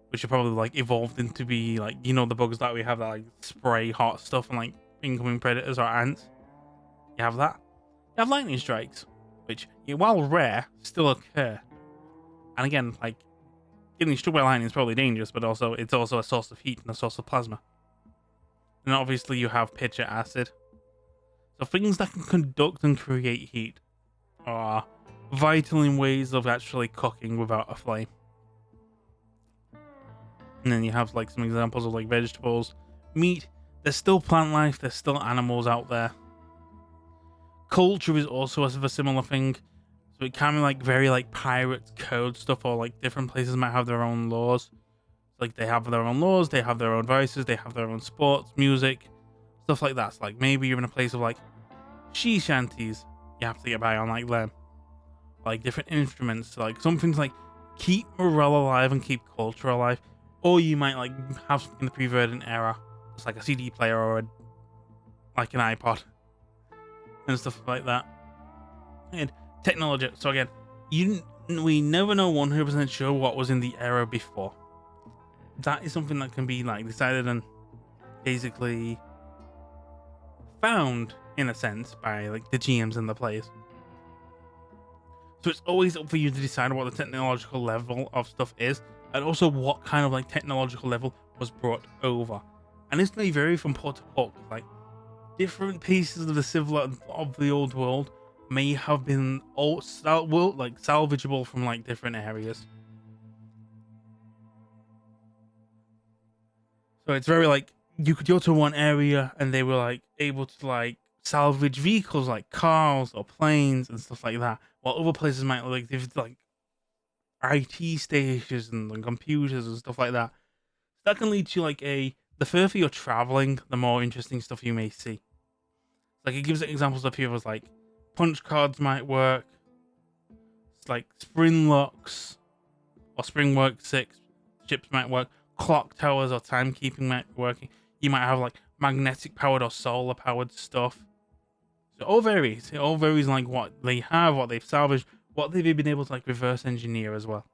which are probably like evolved into be like, you know, the bugs that we have that like spray hot stuff and like incoming predators or ants. You have that. You have lightning strikes, which, while rare, still occur. And again, like, getting struck by lightning is probably dangerous, but also it's also a source of heat and a source of plasma. And obviously you have pitcher acid. So things that can conduct and create heat are vital in ways of actually cooking without a flame. And then you have like some examples of like vegetables, meat. There's still plant life, there's still animals out there. Culture is also a similar thing. So it can be like very like pirate code stuff, or like different places might have their own laws. Like they have their own laws, they have their own vices, they have their own sports, music, stuff like that. So like maybe you're in a place of like she shanties, you have to get by on like them. Like different instruments, like some things like keep morale alive and keep culture alive. Or you might like have something in the pre-verdant era, just like a CD player or like an iPod and stuff like that. And technology. So again, we never know 100% sure what was in the era before. That is something that can be like decided and basically found in a sense by like the GMs and the players. So it's always up for you to decide what the technological level of stuff is, and also what kind of like technological level was brought over. And this may vary from port to port. Like different pieces of the old world may have been salvageable from like different areas. So it's very like you could go to one area and they were like able to like salvage vehicles like cars or planes and stuff like that, while other places might like they've like IT stations and computers and stuff like that. That can lead to like the further you're traveling, the more interesting stuff you may see. Like it gives examples of people as like punch cards might work. It's like spring locks or spring work 6 ships might work. Clock towers or timekeeping might be working. You might have like magnetic powered or solar powered stuff. So it all varies. It all varies like what they have, what they've salvaged, what they've been able to like reverse engineer as well.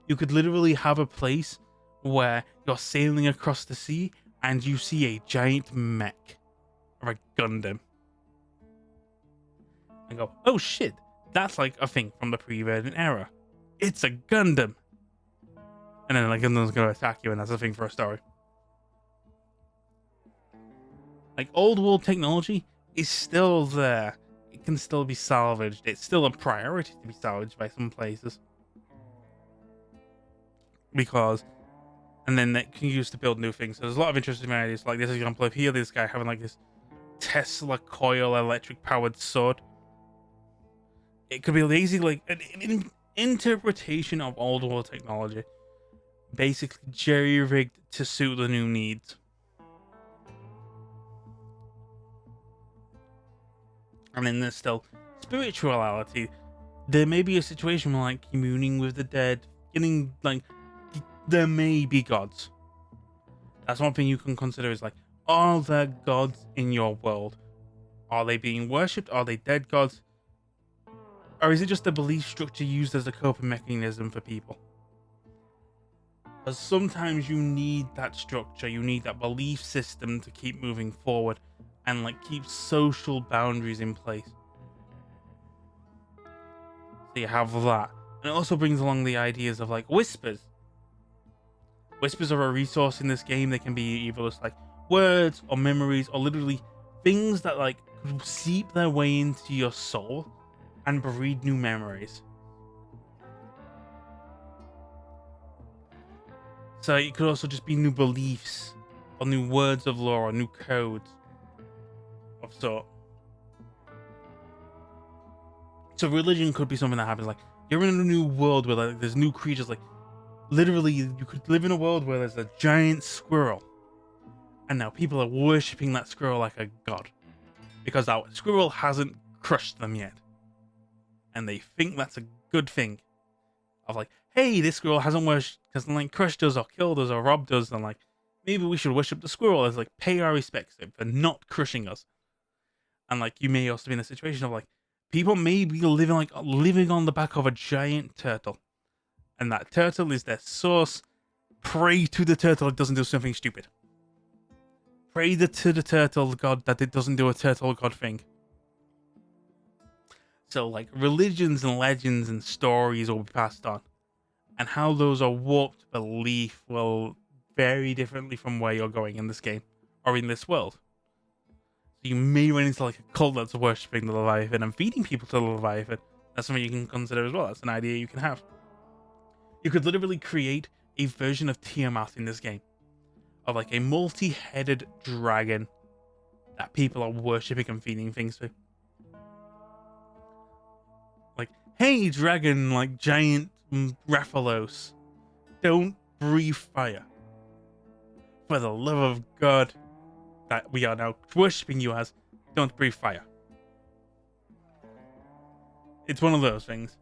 You could literally have a place where you're sailing across the sea and you see a giant mech or a Gundam. And go, oh shit, that's like a thing from the pre-verdant era. It's a Gundam. And then like Gundam's gonna attack you, and that's a thing for a story. Like old world technology is still there. It can still be salvaged. It's still a priority to be salvaged by some places. Because and then that can be used to build new things. So there's a lot of interesting ideas. Like this example of here, this guy having like this Tesla coil electric powered sword. It could be lazy, like an interpretation of old world technology, basically jerry-rigged to suit the new needs. And then there's still spirituality. There may be a situation where like communing with the dead, getting like there may be gods. That's one thing you can consider is like, are there gods in your world? Are they being worshipped? Are they dead gods? Or is it just a belief structure used as a coping mechanism for people? Because sometimes you need that structure, you need that belief system to keep moving forward and like keep social boundaries in place. So you have that. And it also brings along the ideas of like whispers. Whispers are a resource in this game. They can be either just like words or memories or literally things that like seep their way into your soul and breed new memories. So it could also just be new beliefs or new words of lore or new codes of sort. So religion could be something that happens like you're in a new world where like there's new creatures. Like literally you could live in a world where there's a giant squirrel and now people are worshipping that squirrel like a god because that squirrel hasn't crushed them yet. And they think that's a good thing. Of like, hey, this squirrel hasn't like crushed us or killed us or robbed us, and like maybe we should worship the squirrel as like pay our respects for not crushing us. And like you may also be in a situation of like people may be living on the back of a giant turtle, and that turtle is their source. Pray to the turtle it doesn't do something stupid. Pray to the turtle god that it doesn't do a turtle god thing. So like religions and legends and stories will be passed on, and how those are warped belief will vary differently from where you're going in this game or in this world. So you may run into like a cult that's worshipping the Leviathan and feeding people to the Leviathan. That's something you can consider as well. That's an idea you can have. You could literally create a version of Tiamat in this game, of like a multi-headed dragon that people are worshipping and feeding things to. Like, hey, dragon, like giant Rathalos, don't breathe fire. For the love of God that we are now worshipping you as, don't breathe fire. It's one of those things.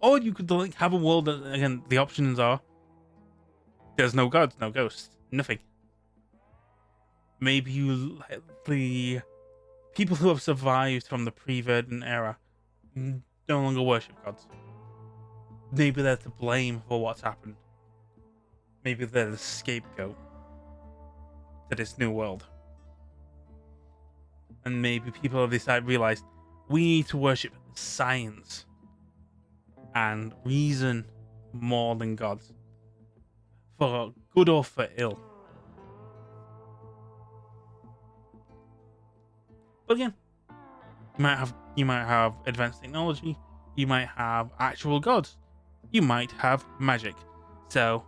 Or you could like have a world that, again, the options are there's no gods, no ghosts, nothing. Maybe you let the people who have survived from the pre-Verdant era no longer worship gods. Maybe they're to blame for what's happened. Maybe they're the scapegoat to this new world. And maybe people have decided, realized we need to worship science and reason more than gods, for good or for ill. But again, you might have advanced technology, you might have actual gods, you might have magic. So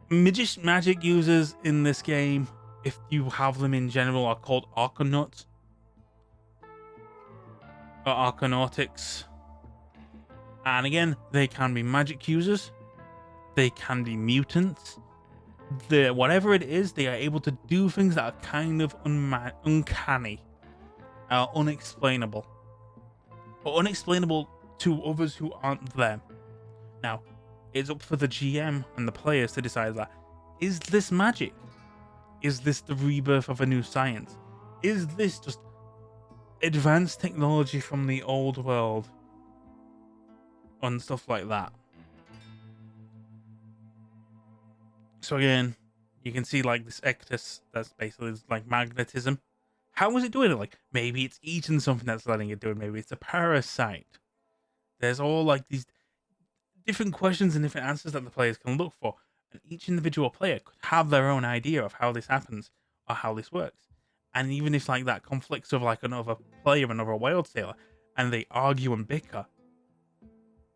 magic users in this game, if you have them in general, are called Arcanauts or Arcanautics. And again, they can be magic users, they can be mutants. Whatever it is, they are able to do things that are kind of uncanny, unexplainable, or unexplainable to others who aren't them. Now, it's up for the GM and the players to decide that. Is this magic? Is this the rebirth of a new science? Is this just advanced technology from the old world? And stuff like that. So again, you can see like this ectus that's basically like magnetism. How is it doing it? Like maybe it's eating something that's letting it do it. Maybe it's a parasite. There's all like these different questions and different answers that the players can look for. And each individual player could have their own idea of how this happens or how this works. And even if like that conflicts with like another player, another WildSea, and they argue and bicker,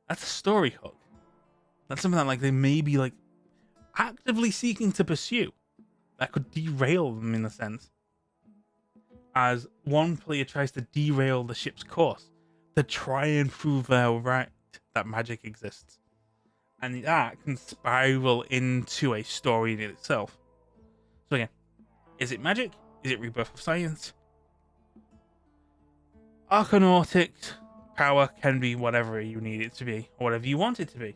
that's a story hook. That's something that like they may be like actively seeking to pursue that could derail them in a sense. As one player tries to derail the ship's course to try and prove they're right that magic exists. And that can spiral into a story in itself. So again, is it magic? Is it rebirth of science? Arcanautic power can be whatever you need it to be, or whatever you want it to be.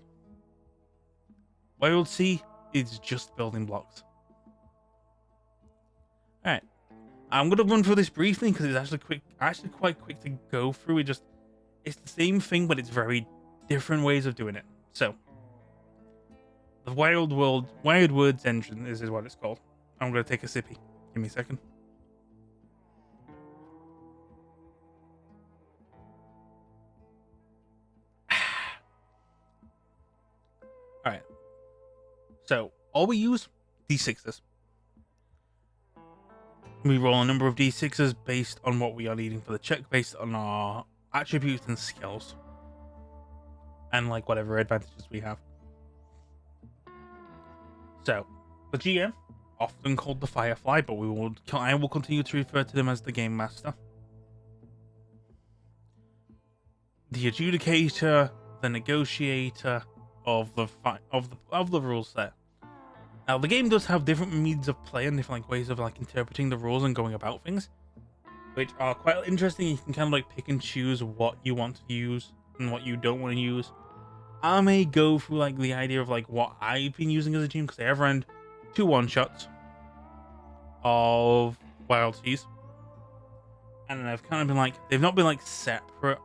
WildSea is just building blocks. Alright. I'm gonna run through this briefly because it's actually quite quick to go through. It's the same thing, but it's very different ways of doing it. So the Wild Woods engine is what it's called. I'm gonna take a sippy. Give me a second. Alright. So all we use D6s. We roll a number of D6s based on what we are needing for the check, based on our attributes and skills. And like whatever advantages we have. So, the GM, often called the Firefly, but I will continue to refer to them as the Game Master. The Adjudicator, the Negotiator of the rule set. Now, the game does have different means of play and different like ways of like interpreting the rules and going about things, which are quite interesting. You can kind of like pick and choose what you want to use and what you don't want to use. I may go through like the idea of like what I've been using as a GM, because I have run 2 one-shots of WildSeas, and I've kind of been like, they've not been like separate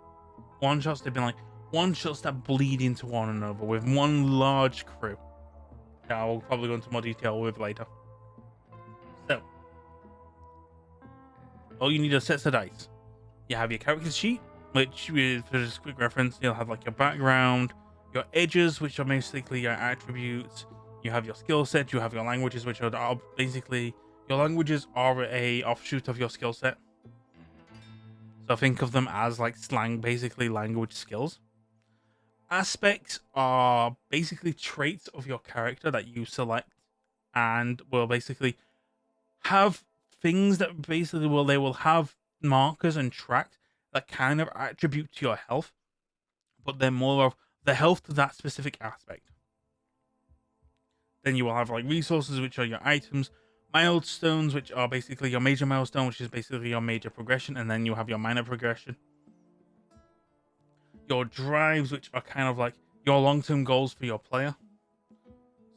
one-shots, they've been like one-shots that bleed into one another with one large crew that I'll probably go into more detail with later. So all you need are sets of dice. You have your character sheet, which is, for just quick reference, you'll have like your background, your edges, which are basically your attributes. You have your skill set. You have your languages, which are basically your languages are a offshoot of your skill set. So think of them as like slang, basically language skills. Aspects are basically traits of your character that you select and will basically have things that basically they will have markers and tracks that kind of attribute to your health, but they're more of the health to that specific aspect. Then you will have like resources, which are your items, milestones, which are basically your major milestone, which is basically your major progression, and then you have your minor progression. Your drives, which are kind of like your long-term goals for your player.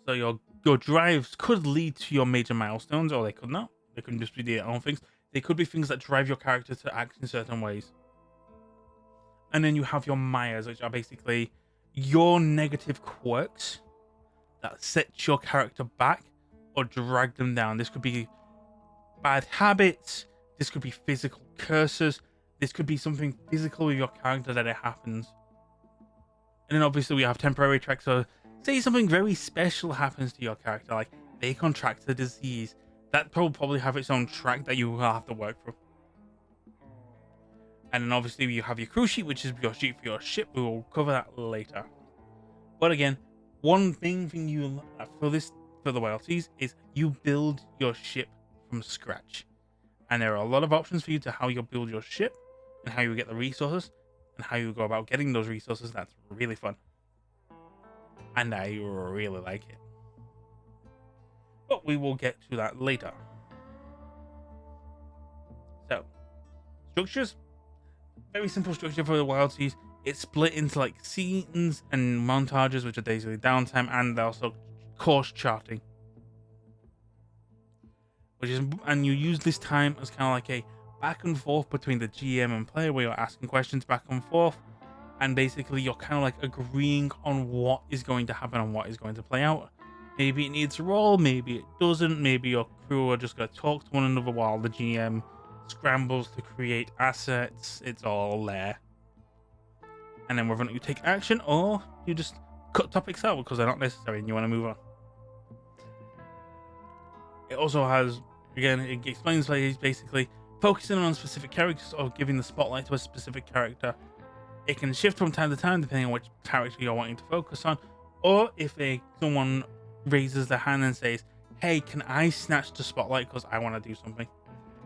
So your drives could lead to your major milestones, or they could not. They could just be their own things. They could be things that drive your character to act in certain ways. And then you have your Mayas, which are basically your negative quirks that set your character back or drag them down. This could be bad habits. This could be physical curses. This could be something physical with your character that it happens. And then obviously we have temporary tracks. So say something very special happens to your character, like they contract a disease, that will probably have its own track that you will have to work through. And then obviously you have your crew sheet, which is your sheet for your ship. We will cover that later. But again, one thing you for the WildSeas is you build your ship from scratch, and there are a lot of options for you to how you build your ship and how you get the resources and how you go about getting those resources. That's really fun, and I really like it. But we will get to that later. So, structures. Very simple structure for the WildSeas. It's split into like scenes and montages, which are basically downtime, and also course charting. And you use this time as kind of like a back and forth between the GM and player, where you're asking questions back and forth, and basically you're kind of like agreeing on what is going to happen and what is going to play out. Maybe it needs a roll, maybe it doesn't, maybe your crew are just going to talk to one another while the GM scrambles to create assets. It's all there. And then whether or not you take action or you just cut topics out because they're not necessary and you want to move on. It also has, again, it explains why he's basically focusing on specific characters or giving the spotlight to a specific character. It can shift from time to time depending on which character you're wanting to focus on, or if someone raises their hand and says, hey, can I snatch the spotlight because I want to do something?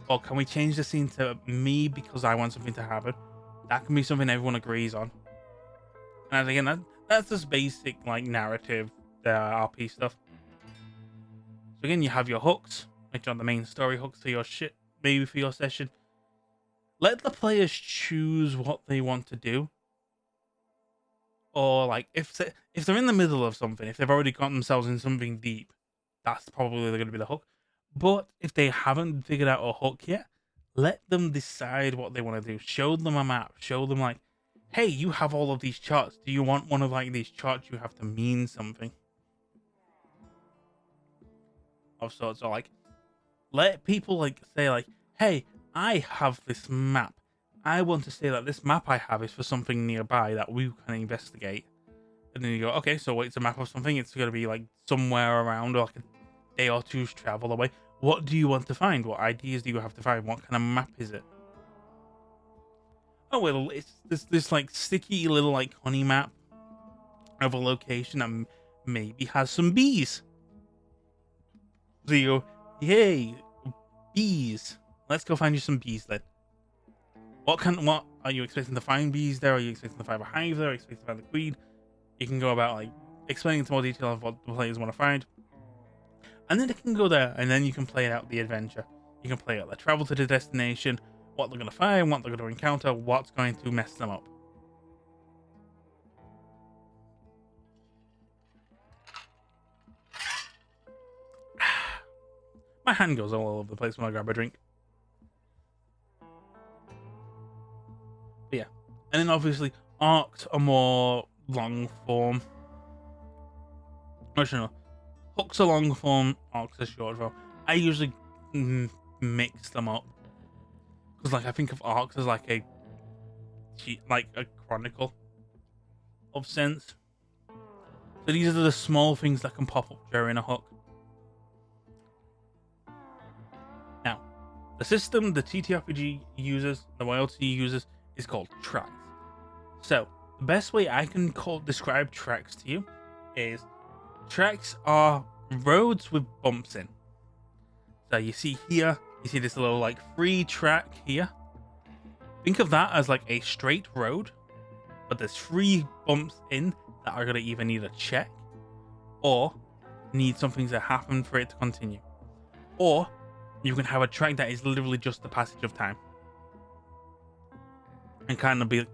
Or can we change the scene to me because I want something to happen? That can be something everyone agrees on. And again, that's just basic like narrative RP stuff. So again, you have your hooks, which are the main story hooks to your shit, maybe for your session. Let the players choose what they want to do. Or like if they're in the middle of something, if they've already got themselves in something deep, that's probably going to be the hook. But if they haven't figured out a hook yet, let them decide what they want to do. Show them a map. Show them like, hey, you have all of these charts. Do you want one of like these charts? You have to mean something of sorts. Or like, let people like say like, hey, I have this map. I want to say that this map I have is for something nearby that we can investigate. And then you go, okay, so it's a map of something. It's going to be like somewhere around or like a day or two's travel away. What do you want to find? What ideas do you have to find? What kind of map is it? Oh, well, it's this like sticky little like honey map of a location that maybe has some bees. So you go, yay, bees. Let's go find you some bees then. What are you expecting to find bees there? Are you expecting to find a hive there? Are you expecting to find the queen? You can go about like explaining into more detail of what the players want to find. And then they can go there, and then you can play out the adventure. You can play out the travel to the destination, what they're going to find, what they're going to encounter, what's going to mess them up. My hand goes all over the place when I grab a drink. But yeah. And then obviously, arcs are more long form. Actually, no. Hooks are long form, arcs are short form. I usually mix them up. Because like I think of arcs as like a chronicle of sense. So these are the small things that can pop up during a hook. Now, the system the TTRPG uses, the WildSea uses, is called tracks. So the best way I can describe tracks to you is tracks are roads with bumps in. So you see here, you see this little like free track here. Think of that as like a straight road, but there's 3 bumps in that are going to either need a check or need something to happen for it to continue. Or you can have a track that is literally just the passage of time and kind of be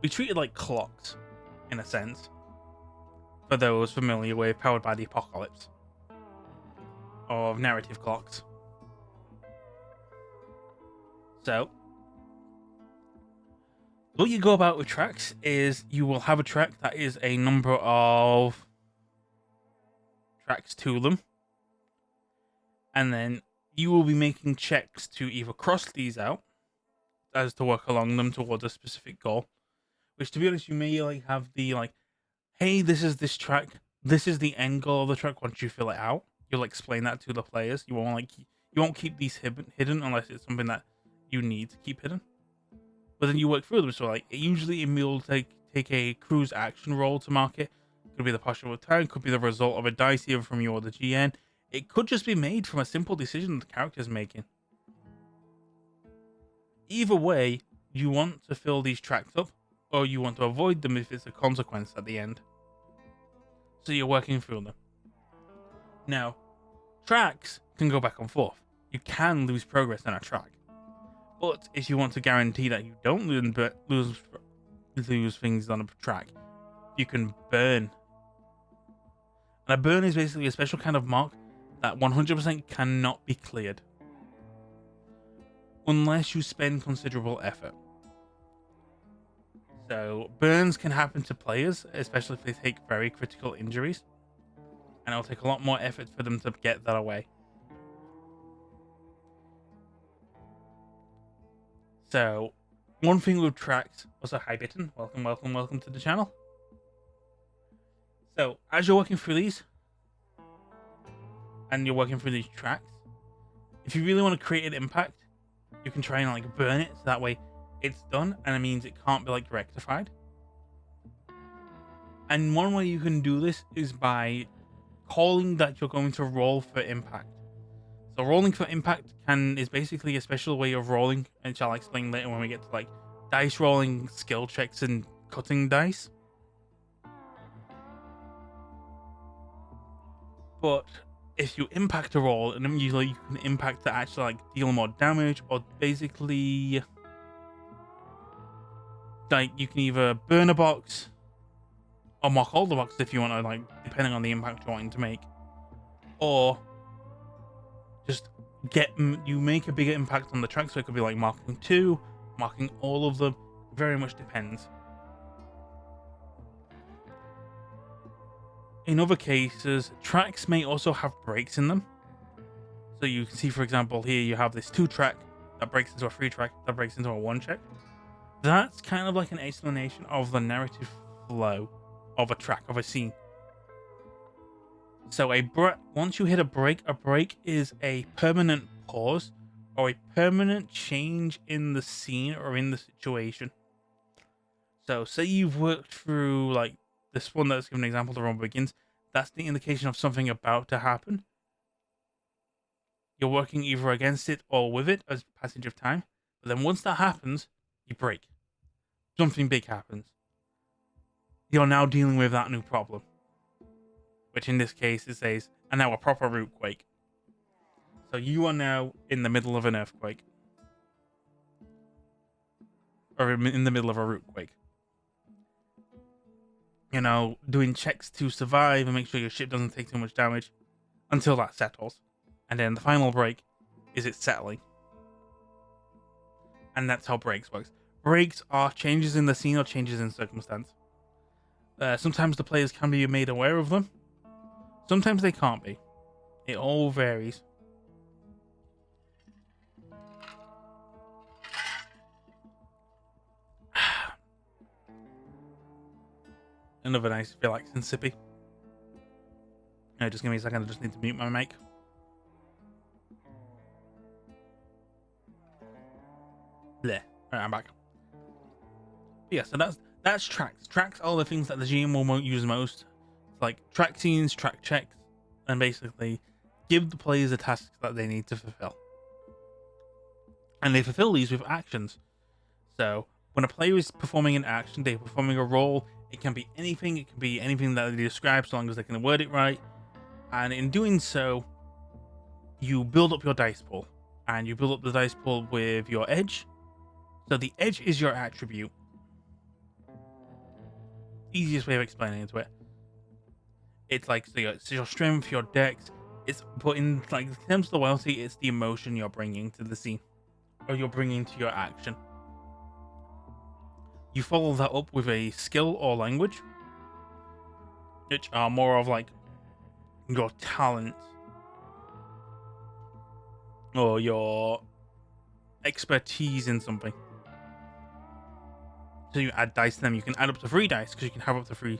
treated like clocks in a sense, for those familiar with Powered by the Apocalypse or narrative clocks. So what you go about with tracks is you will have a track that is a number of tracks to them, and then you will be making checks to either cross these out as to work along them towards a specific goal, which to be honest you may like have the like, hey, this is this track, this is the end goal of the track. Once you fill it out, you'll explain that to the players. You won't keep these hidden unless it's something that you need to keep hidden. But then you work through them. So like usually it will take a cruise action roll to mark it. Could be the partial of time, could be the result of a dice either from you or the GN. It could just be made from a simple decision the character's making. Either way, you want to fill these tracks up, or you want to avoid them if it's a consequence at the end. So you're working through them. Now, tracks can go back and forth. You can lose progress on a track. But if you want to guarantee that you don't lose things on a track, you can burn. And a burn is basically a special kind of mark that 100% cannot be cleared unless you spend considerable effort. So burns can happen to players, especially if they take very critical injuries, and it'll take a lot more effort for them to get that away. So one thing with tracks, also hi Bitten, welcome to the channel. So as you're working through these, and you're working through these tracks, if you really want to create an impact, you can try and like burn it, so that way it's done and it means it can't be like rectified. And one way you can do this is by calling that you're going to roll for impact. So rolling for impact is basically a special way of rolling, and I'll explain later when we get to like dice rolling, skill checks, and cutting dice. But if you impact a roll, and then usually you can impact to actually like deal more damage, or basically like you can either burn a box or mark all the boxes if you want to, like depending on the impact you're wanting to make, or just you make a bigger impact on the track. So it could be like marking 2, marking all of them. It very much depends. In other cases, tracks may also have breaks in them. So you can see, for example, here you have this 2 track that breaks into a 3 track that breaks into a 1 track. That's kind of like an explanation of the narrative flow of a track, of a scene. So once you hit a break is a permanent pause or a permanent change in the scene or in the situation. So say you've worked through like this one that's given an example, the Run Begins. That's the indication of something about to happen. You're working either against it or with it as passage of time. But then once that happens, you break. Something big happens. You're now dealing with that new problem. Which in this case it says, and now a proper root quake. So you are now in the middle of an earthquake. Or in the middle of a root quake. You know, doing checks to survive and make sure your ship doesn't take too much damage until that settles. And then the final break is it settling. And that's how breaks works. Breaks are changes in the scene or changes in circumstance. Sometimes the players can be made aware of them. Sometimes they can't be. It all varies. Another nice relaxing sippy. Just give me a second, I just need to mute my mic. There. Alright, I'm back. But yeah, so that's tracks. Tracks are the things that the GM will use most. It's like track scenes, track checks, and basically give the players the tasks that they need to fulfill. And they fulfill these with actions. So when a player is performing an action, they're performing a role. It can be anything. It can be anything that they describe, so long as they can word it right. And in doing so, you build up your dice pool. And you build up the dice pool with your edge. So the edge is your attribute. Easiest way of explaining it. It's like so your strength, your dex. But in like in terms of the WildSea, it's the emotion you're bringing to the scene, or you're bringing to your action. You follow that up with a skill or language, which are more of like your talent or your expertise in something. So you add dice to them. You can add up to 3 dice because you can have up to 3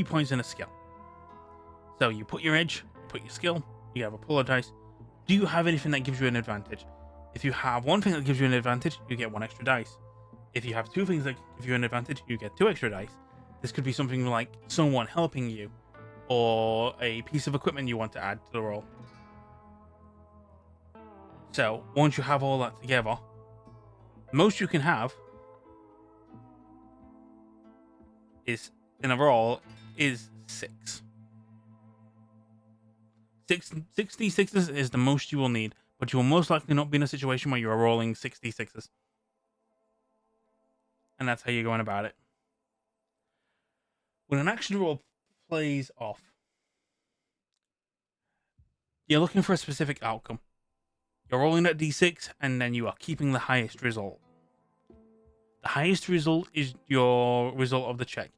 points in a skill. So you put your edge, you put your skill, you have a pull of dice. Do you have anything that gives you an advantage? If you have one thing that gives you an advantage, you get 1 extra dice. If you have 2 things that give you an advantage, you get 2 extra dice. This could be something like someone helping you, or a piece of equipment you want to add to the roll. So once you have all that together, the most you can have is in a roll is 6. 66s is the most you will need, but you will most likely not be in a situation where you are rolling 66s. And that's how you're going about it. When an action roll plays off, you're looking for a specific outcome. You're rolling that d6, and then you are keeping the highest result. The highest result is your result of the check,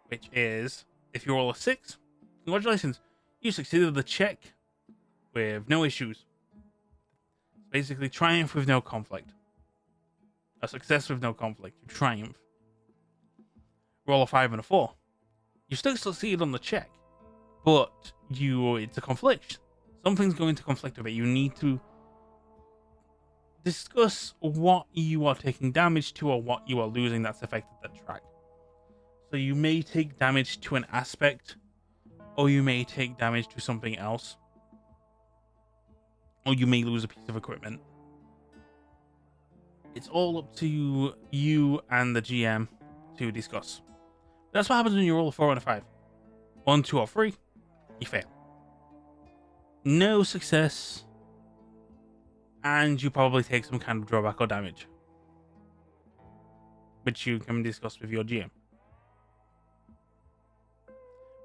which is, if you roll a 6, congratulations, you succeeded the check with no issues. Basically, triumph with no conflict. A success with no conflict. You triumph. Roll a 5 and a 4. You still succeed on the check, but it's a conflict. Something's going to conflict with it. You need to discuss what you are taking damage to or what you are losing that's affected that track. So you may take damage to an aspect, or you may take damage to something else, or you may lose a piece of equipment. It's all up to you and the GM to discuss. That's what happens when you roll a 4 and a 5. 1, 2, or 3, you fail. No success, and you probably take some kind of drawback or damage, which you can discuss with your GM.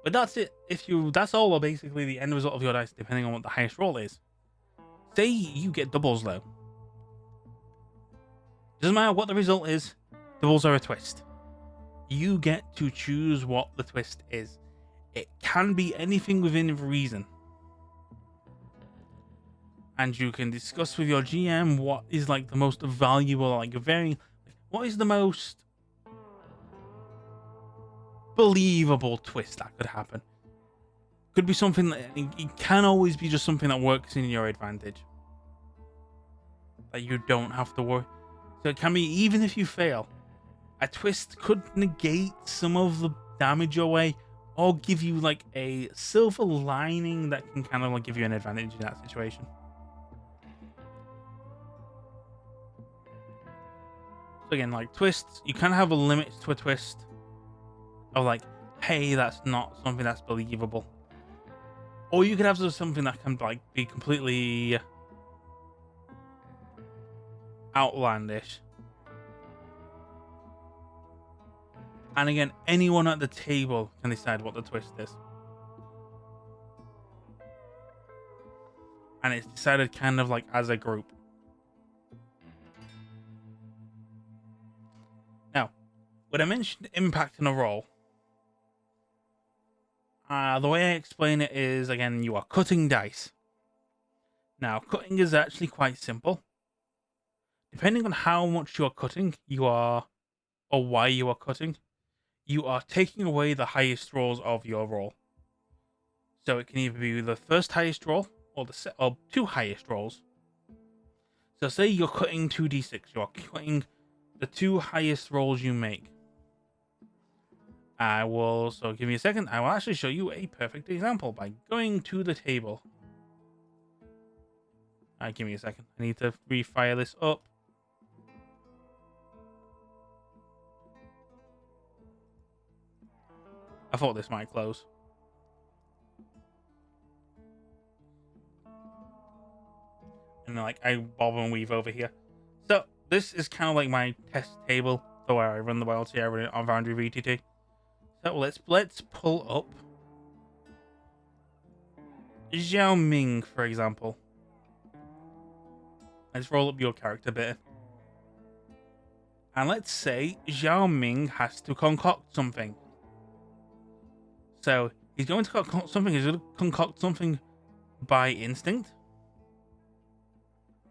But that's it. That's all basically the end result of your dice, depending on what the highest roll is. Say you get doubles though. Doesn't matter what the result is, doubles are a twist. You get to choose what the twist is. It can be anything within reason. And you can discuss with your GM what is like the most valuable, what is the most believable twist that could happen. Could be something that it can always be just something that works in your advantage, that you don't have to worry. So it can be, even if you fail, a twist could negate some of the damage away, or give you like a silver lining that can kind of like give you an advantage in that situation. So again, like twists, you kind of have a limit to a twist of like, hey, that's not something that's believable. Or you could have something that can like be completely outlandish. And again, anyone at the table can decide what the twist is. And it's decided kind of like as a group. Now, when I mentioned impact in a roll, the way I explain it is, again, you are cutting dice. Now, cutting is actually quite simple. Depending on how much you are cutting, or why you are cutting, you are taking away the highest rolls of your roll. So it can either be the first highest roll or or two highest rolls. So say you're cutting 2d6, you're cutting the two highest rolls you make. So give me a second. I will actually show you a perfect example by going to the table. Give me a second. I need to refire this up. I thought this might close. And like I bob and weave over here. So this is kind of like my test table. So where I run the WildSea, I run it on Foundry VTT. So let's pull up Xiao Ming, for example. Let's roll up your character bit. And let's say Xiao Ming has to concoct something. So he's going to concoct something. He's going to concoct something by instinct.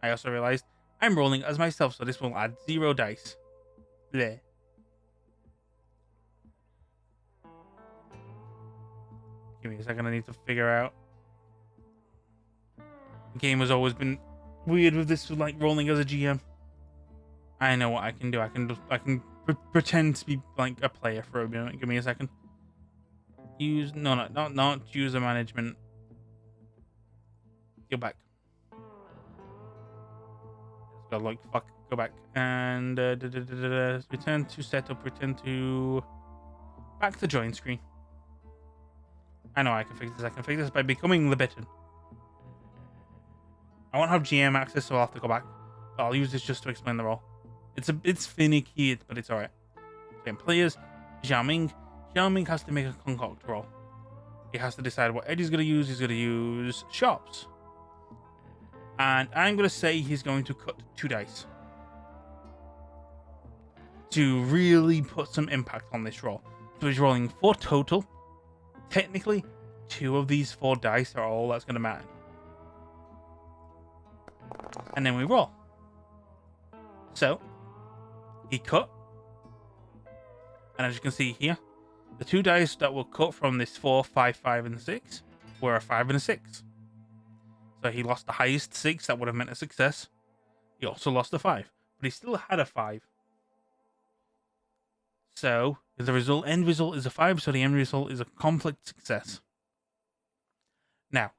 I also realized I'm rolling as myself, so this will add 0 dice. Bleh. Give me a second, I need to figure out. The game has always been weird with this, like rolling as a GM. I know what I can do. I can pretend to be like a player for a minute. Give me a second. Not user management. Go back. Got like fuck. Go back and return to setup. Return to back to join screen. I know I can fix this. I can fix this by becoming the bitten. I won't have GM access, so I'll have to go back. But I'll use this just to explain the role. It's finicky, but it's alright. Same players. Xiao Ming. Xiao Ming has to make a concoct roll. He has to decide what edge he's going to use. He's going to use sharps. And I'm going to say he's going to cut 2 dice. To really put some impact on this roll. So he's rolling 4 total. Technically, 2 of these 4 dice are all that's going to matter. And then we roll. So, he cut. And as you can see here, the 2 dice that were cut from this 4, 5, 5, and 6 were a 5 and a 6. So he lost the highest 6, that would have meant a success. He also lost a 5, but he still had a 5. So the end result is a 5, so the end result is a conflict success. Now,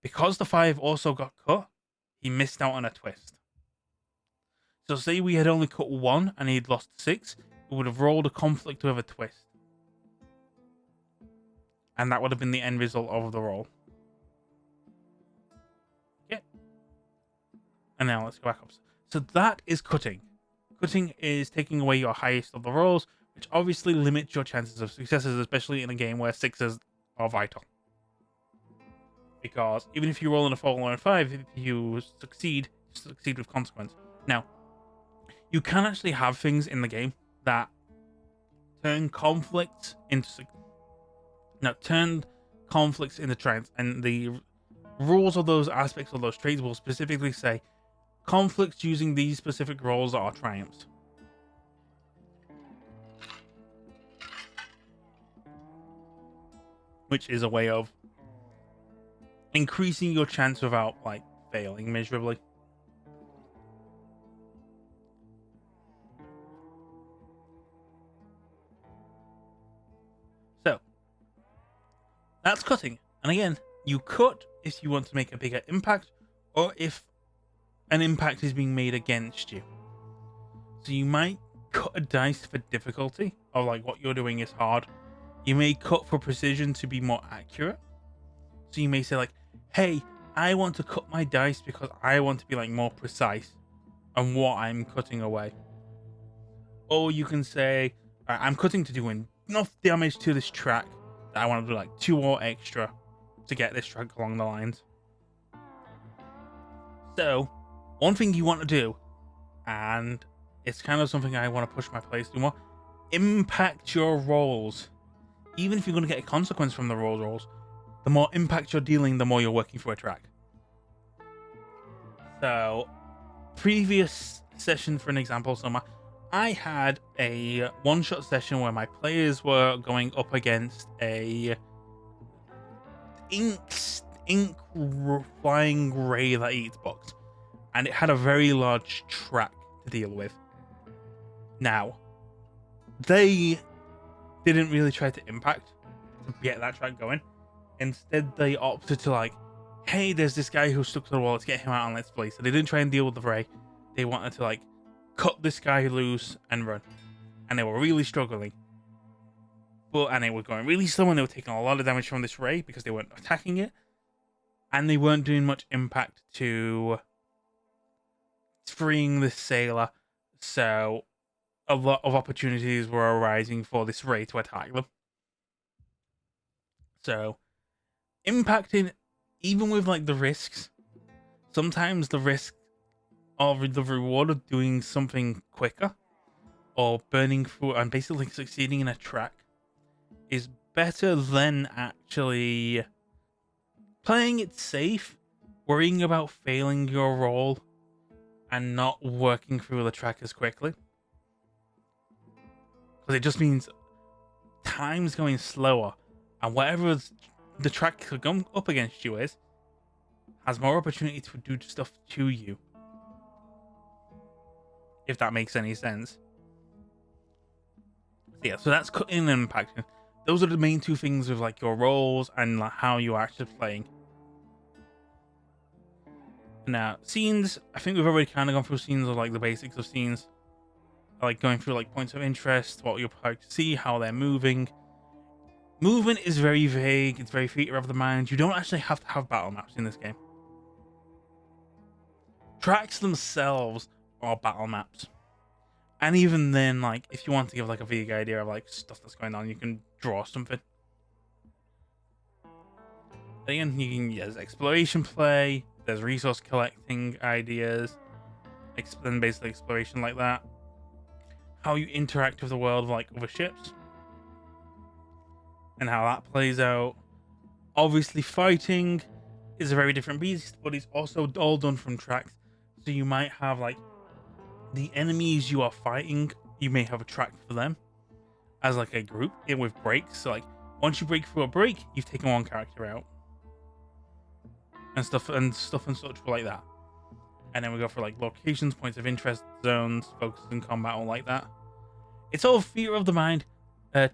because the 5 also got cut, he missed out on a twist. So say we had only cut 1 and he'd lost 6, we would have rolled a conflict with a twist. And that would have been the end result of the roll. Okay. And now let's go back up. So that is cutting. Cutting is taking away your highest of the rolls, which obviously limits your chances of successes, especially in a game where 6s are vital. Because even if you roll in a 4 or a 5, if you succeed with consequence. Now, you can actually have things in the game that turn conflicts into triumphs, and the rules of those aspects of those traits will specifically say conflicts using these specific roles are triumphs. Which is a way of increasing your chance without like failing miserably. So that's cutting. And again, you cut if you want to make a bigger impact or if an impact is being made against you. So you might cut a dice for difficulty, or like what you're doing is hard. You may cut for precision to be more accurate. So you may say like, hey, I want to cut my dice because I want to be like more precise on what I'm cutting away. Or you can say, I'm cutting to do enough damage to this track that I want to do like 2 or extra to get this track along the lines. So, one thing you want to do, and it's kind of something I want to push my players to do more, impact your rolls. Even if you're going to get a consequence from the rolls, the more impact you're dealing, the more you're working through a track. So, previous session, for an example, so I had a one-shot session where my players were going up against a ink flying ray that eats bugs, and it had a very large track to deal with. Now, they didn't really try to impact to get that track going. Instead, they opted to like, hey, there's this guy who's stuck to the wall, let's get him out and let's play. So they didn't try and deal with the ray. They wanted to like cut this guy loose and run. And they were really struggling. And they were going really slow, and they were taking a lot of damage from this ray because they weren't attacking it. And they weren't doing much impact to freeing this sailor. So a lot of opportunities were arising for this ray to attack them. So impacting, even with like the risks, sometimes the risk of the reward of doing something quicker or burning through and basically succeeding in a track is better than actually playing it safe, worrying about failing your roll and not working through the track as quickly. Because it just means time's going slower, and whatever the track going up against you has more opportunity to do stuff to you. If that makes any sense. Yeah, so that's cutting and impacting. Those are the main two things with like your roles and like how you're actually playing. Now, scenes, I think we've already kind of gone through scenes of like the basics of scenes. Like going through like points of interest, what you're like to see, how they're moving. Movement is very vague, it's very theater of the mind. You don't actually have to have battle maps in this game. Tracks themselves are battle maps. And even then, like, if you want to give like a vague idea of like stuff that's going on, you can draw something. Again, there's exploration play, there's resource collecting ideas, then basically exploration like that. How you interact with the world of like other ships. And how that plays out. Obviously, fighting is a very different beast, but it's also all done from tracks. So you might have like the enemies you are fighting, you may have a track for them as like a group with breaks. So like once you break through a break, you've taken one character out. And stuff and such like that. And then we go for like locations, points of interest, zones, focus in combat, all like that. It's all theater of the mind.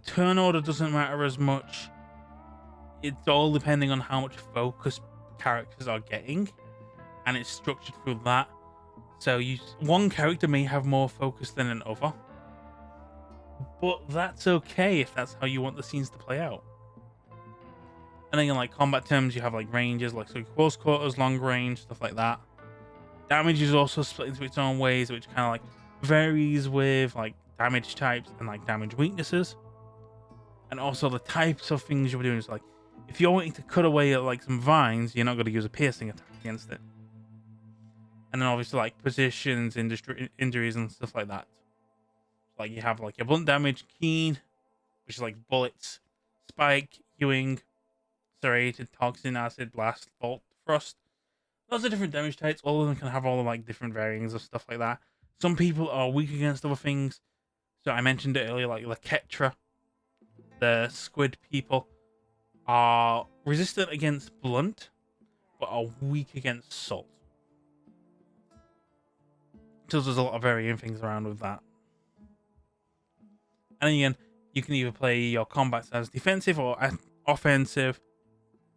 Turn order doesn't matter as much. It's all depending on how much focus characters are getting, and it's structured through that. So one character may have more focus than another, but that's okay if that's how you want the scenes to play out. And then in like combat terms, you have like ranges, like so close quarters, long range, stuff like that. Damage is also split into its own ways, which kind of like varies with like damage types and like damage weaknesses. And also the types of things you're doing is like, if you're wanting to cut away at like some vines, you're not going to use a piercing attack against it. And then obviously like positions, injuries and stuff like that. Like you have like your blunt damage, keen, which is like bullets, spike, hewing, serrated, toxin, acid, blast, bolt, thrust. Lots of different damage types. All of them can have all of like different variants of stuff like that. Some people are weak against other things. So I mentioned it earlier, like the Ketra, the squid people are resistant against blunt, but are weak against salt. So there's a lot of varying things around with that. And again, you can either play your combats as defensive or offensive.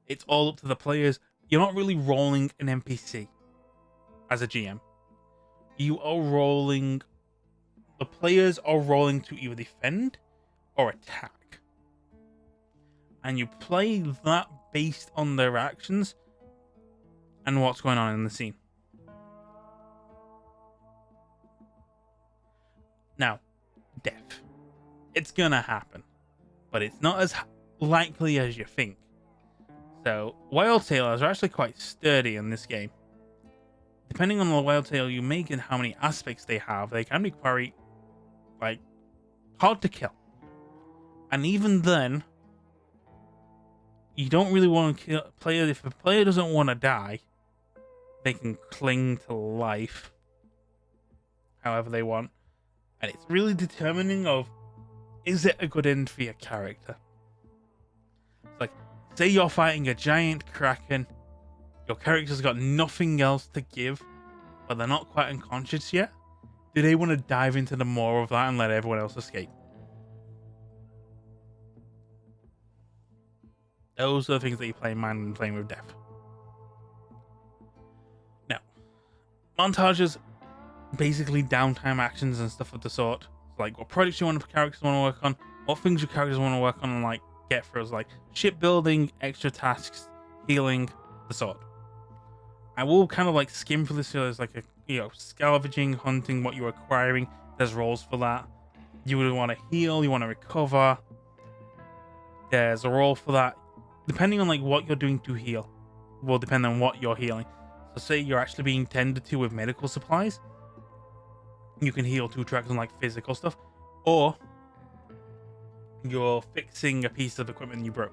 It's all up to the players. You're not really rolling an NPC as a GM. You are rolling... The players are rolling to either defend or attack. And you play that based on their actions and what's going on in the scene. Now, death. It's gonna happen. But it's not as likely as you think. So, wild sailors are actually quite sturdy in this game. Depending on the wild sail you make and how many aspects they have, they can be quite, like, hard to kill. And even then, you don't really want to kill a player. If a player doesn't want to die, they can cling to life however they want. and it's really determining of, is it a good end for your character? It's like, say you're fighting a giant kraken, your character's got nothing else to give, but they're not quite unconscious yet. Do they want to dive into the more of that and let everyone else escape? Those are the things that you play in mind when playing with death. Now, montages, basically downtime actions and stuff of the sort. Like what projects your characters want to work on, what things your characters want to work on and like get through, like shipbuilding, extra tasks, healing, the sort. I will kind of like skim through this. So there's like scavenging, hunting, what you're acquiring. There's roles for that. You would want to heal, you want to recover. There's a role for that. Depending on like what you're doing to heal, will depend on what you're healing. So say you're actually being tended to with medical supplies, you can heal 2 tracks on like physical stuff, or you're fixing a piece of equipment you broke.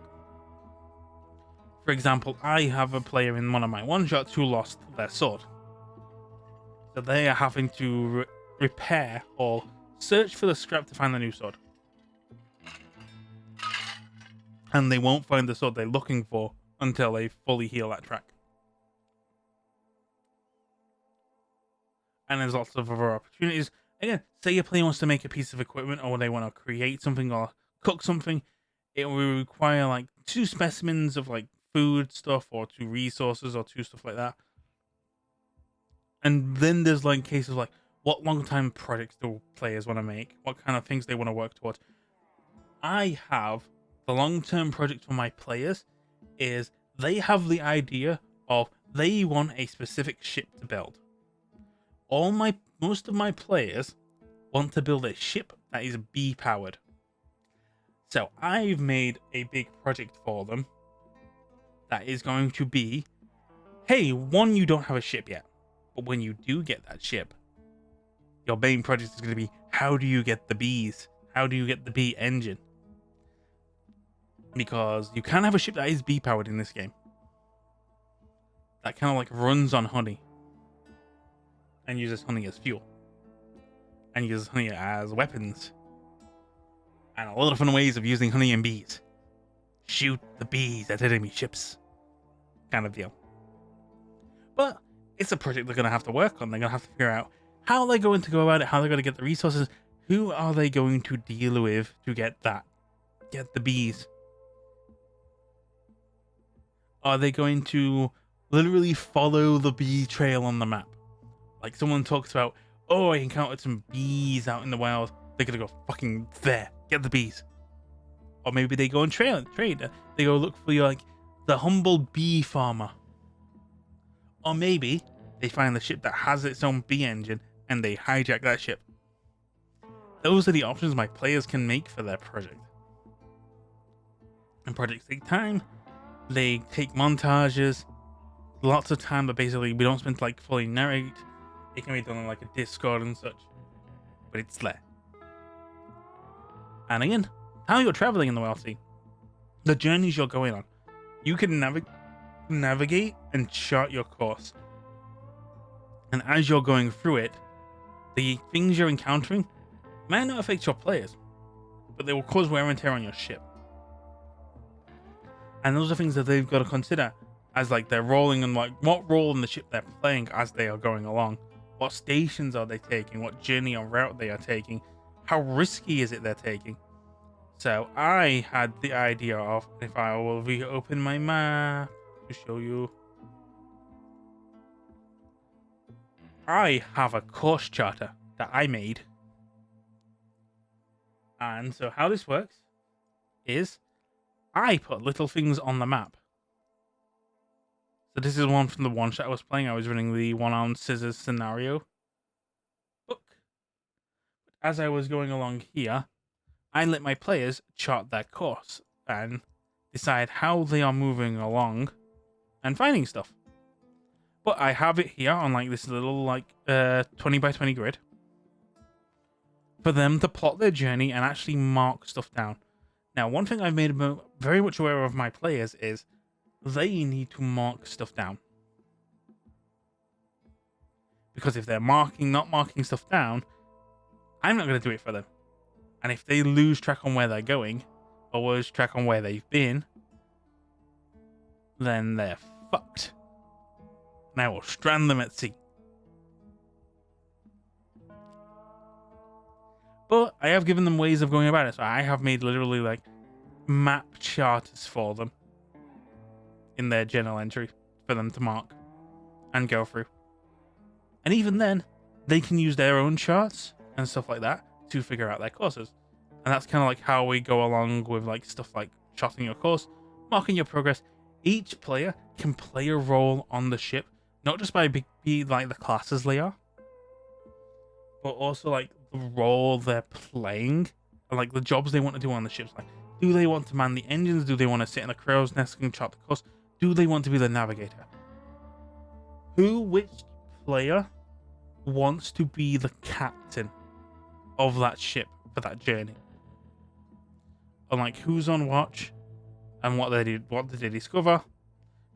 For example, I have a player in one of my one-shots who lost their sword. So they are having to repair or search for the scrap to find the new sword. And they won't find the sword they're looking for until they fully heal that track. And there's lots of other opportunities. Again, say your player wants to make a piece of equipment, or they want to create something or cook something. It will require like 2 specimens of like food stuff, or 2 resources, or 2 stuff like that. And then there's like cases like, what long time projects do players want to make? What kind of things they want to work towards? I have the long-term project for my players is they have the idea of they want a specific ship to build. Most of my players want to build a ship that is bee powered. So I've made a big project for them that is going to be, hey, one, you don't have a ship yet, but when you do get that ship, your main project is going to be, how do you get the bees? How do you get the bee engine? Because you can have a ship that is bee powered in this game. That kind of like runs on honey. And uses honey as fuel. And uses honey as weapons. And a lot of fun ways of using honey and bees. Shoot the bees at enemy ships. Kind of deal. But it's a project they're going to have to work on. They're going to have to figure out how they're going to go about it, how they're going to get the resources, who are they going to deal with to get that, get the bees. Are they going to literally follow the bee trail on the map? Like someone talks about, oh, I encountered some bees out in the wild. They're going to go fucking there, get the bees. Or maybe they go and trade. They go look for like the humble bee farmer. Or maybe they find the ship that has its own bee engine and they hijack that ship. Those are the options my players can make for their project. And projects take time. They take montages, lots of time, but basically we don't spend like fully narrate. It can be done on like a Discord and such, but it's there. And again, how you're traveling in the WildSea, the journeys you're going on, you can navigate and chart your course. And as you're going through it, the things you're encountering might not affect your players, but they will cause wear and tear on your ship. And those are things that they've got to consider as like they're rolling, and like what role in the ship they're playing as they are going along. What stations are they taking? What journey or route they are taking? How risky is it they're taking? So I had the idea of, if I will reopen my map to show you, I have a course charter that I made. And so how this works is I put little things on the map. So this is one from the one shot I was playing. I was running the one-armed scissors scenario book. As I was going along here, I let my players chart their course and decide how they are moving along and finding stuff. But I have it here on like this little like 20 by 20 grid for them to plot their journey and actually mark stuff down. Now, one thing I've made very much aware of my players is they need to mark stuff down. Because if they're not marking stuff down, I'm not going to do it for them. And if they lose track on where they're going, or lose track on where they've been, then they're fucked. And I will strand them at sea. But I have given them ways of going about it. So I have made literally like map charters for them in their journal entry for them to mark and go through. And even then, they can use their own charts and stuff like that to figure out their courses. And that's kind of like how we go along with like stuff like charting your course, marking your progress. Each player can play a role on the ship, not just by be like the classes they are, but also like the role they're playing and like the jobs they want to do on the ships. Like, do they want to man the engines? Do they want to sit in a crow's nest and chart the course? Do they want to be the navigator? Which player wants to be the captain of that ship for that journey? And like, who's on watch and what did they discover?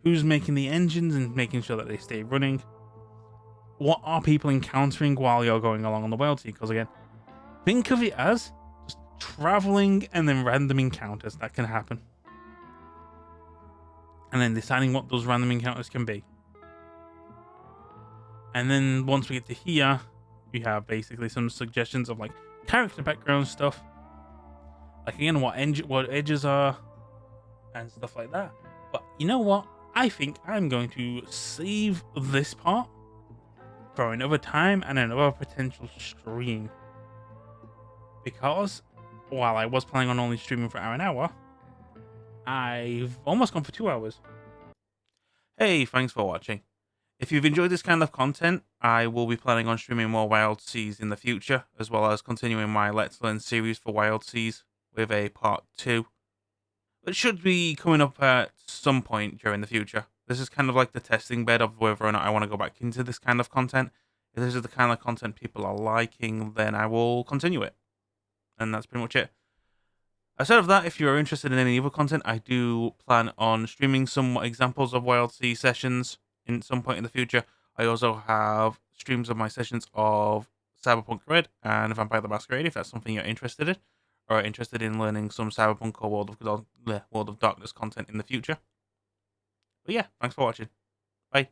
Who's making the engines and making sure that they stay running? What are people encountering while you're going along on the WildSea? Because again, think of it as just traveling and then random encounters that can happen. And then deciding what those random encounters can be. And then once we get to here, we have basically some suggestions of like character background stuff. Like again, what edges are and stuff like that. But you know what? I think I'm going to save this part for another time and another potential stream. Because while I was planning on only streaming for an hour, I've almost gone for 2 hours. Hey, thanks for watching. If you've enjoyed this kind of content, I will be planning on streaming more WildSeas in the future, as well as continuing my Let's Learn series for WildSeas with a part 2. It should be coming up at some point during the future. This is kind of like the testing bed of whether or not I want to go back into this kind of content. If this is the kind of content people are liking, then I will continue it. And that's pretty much it. Aside of that, if you're interested in any other content, I do plan on streaming some examples of WildSea sessions in some point in the future. I also have streams of my sessions of Cyberpunk Red and Vampire the Masquerade, if that's something you're interested in, or interested in learning some Cyberpunk or World of Darkness content in the future. But yeah, thanks for watching. Bye.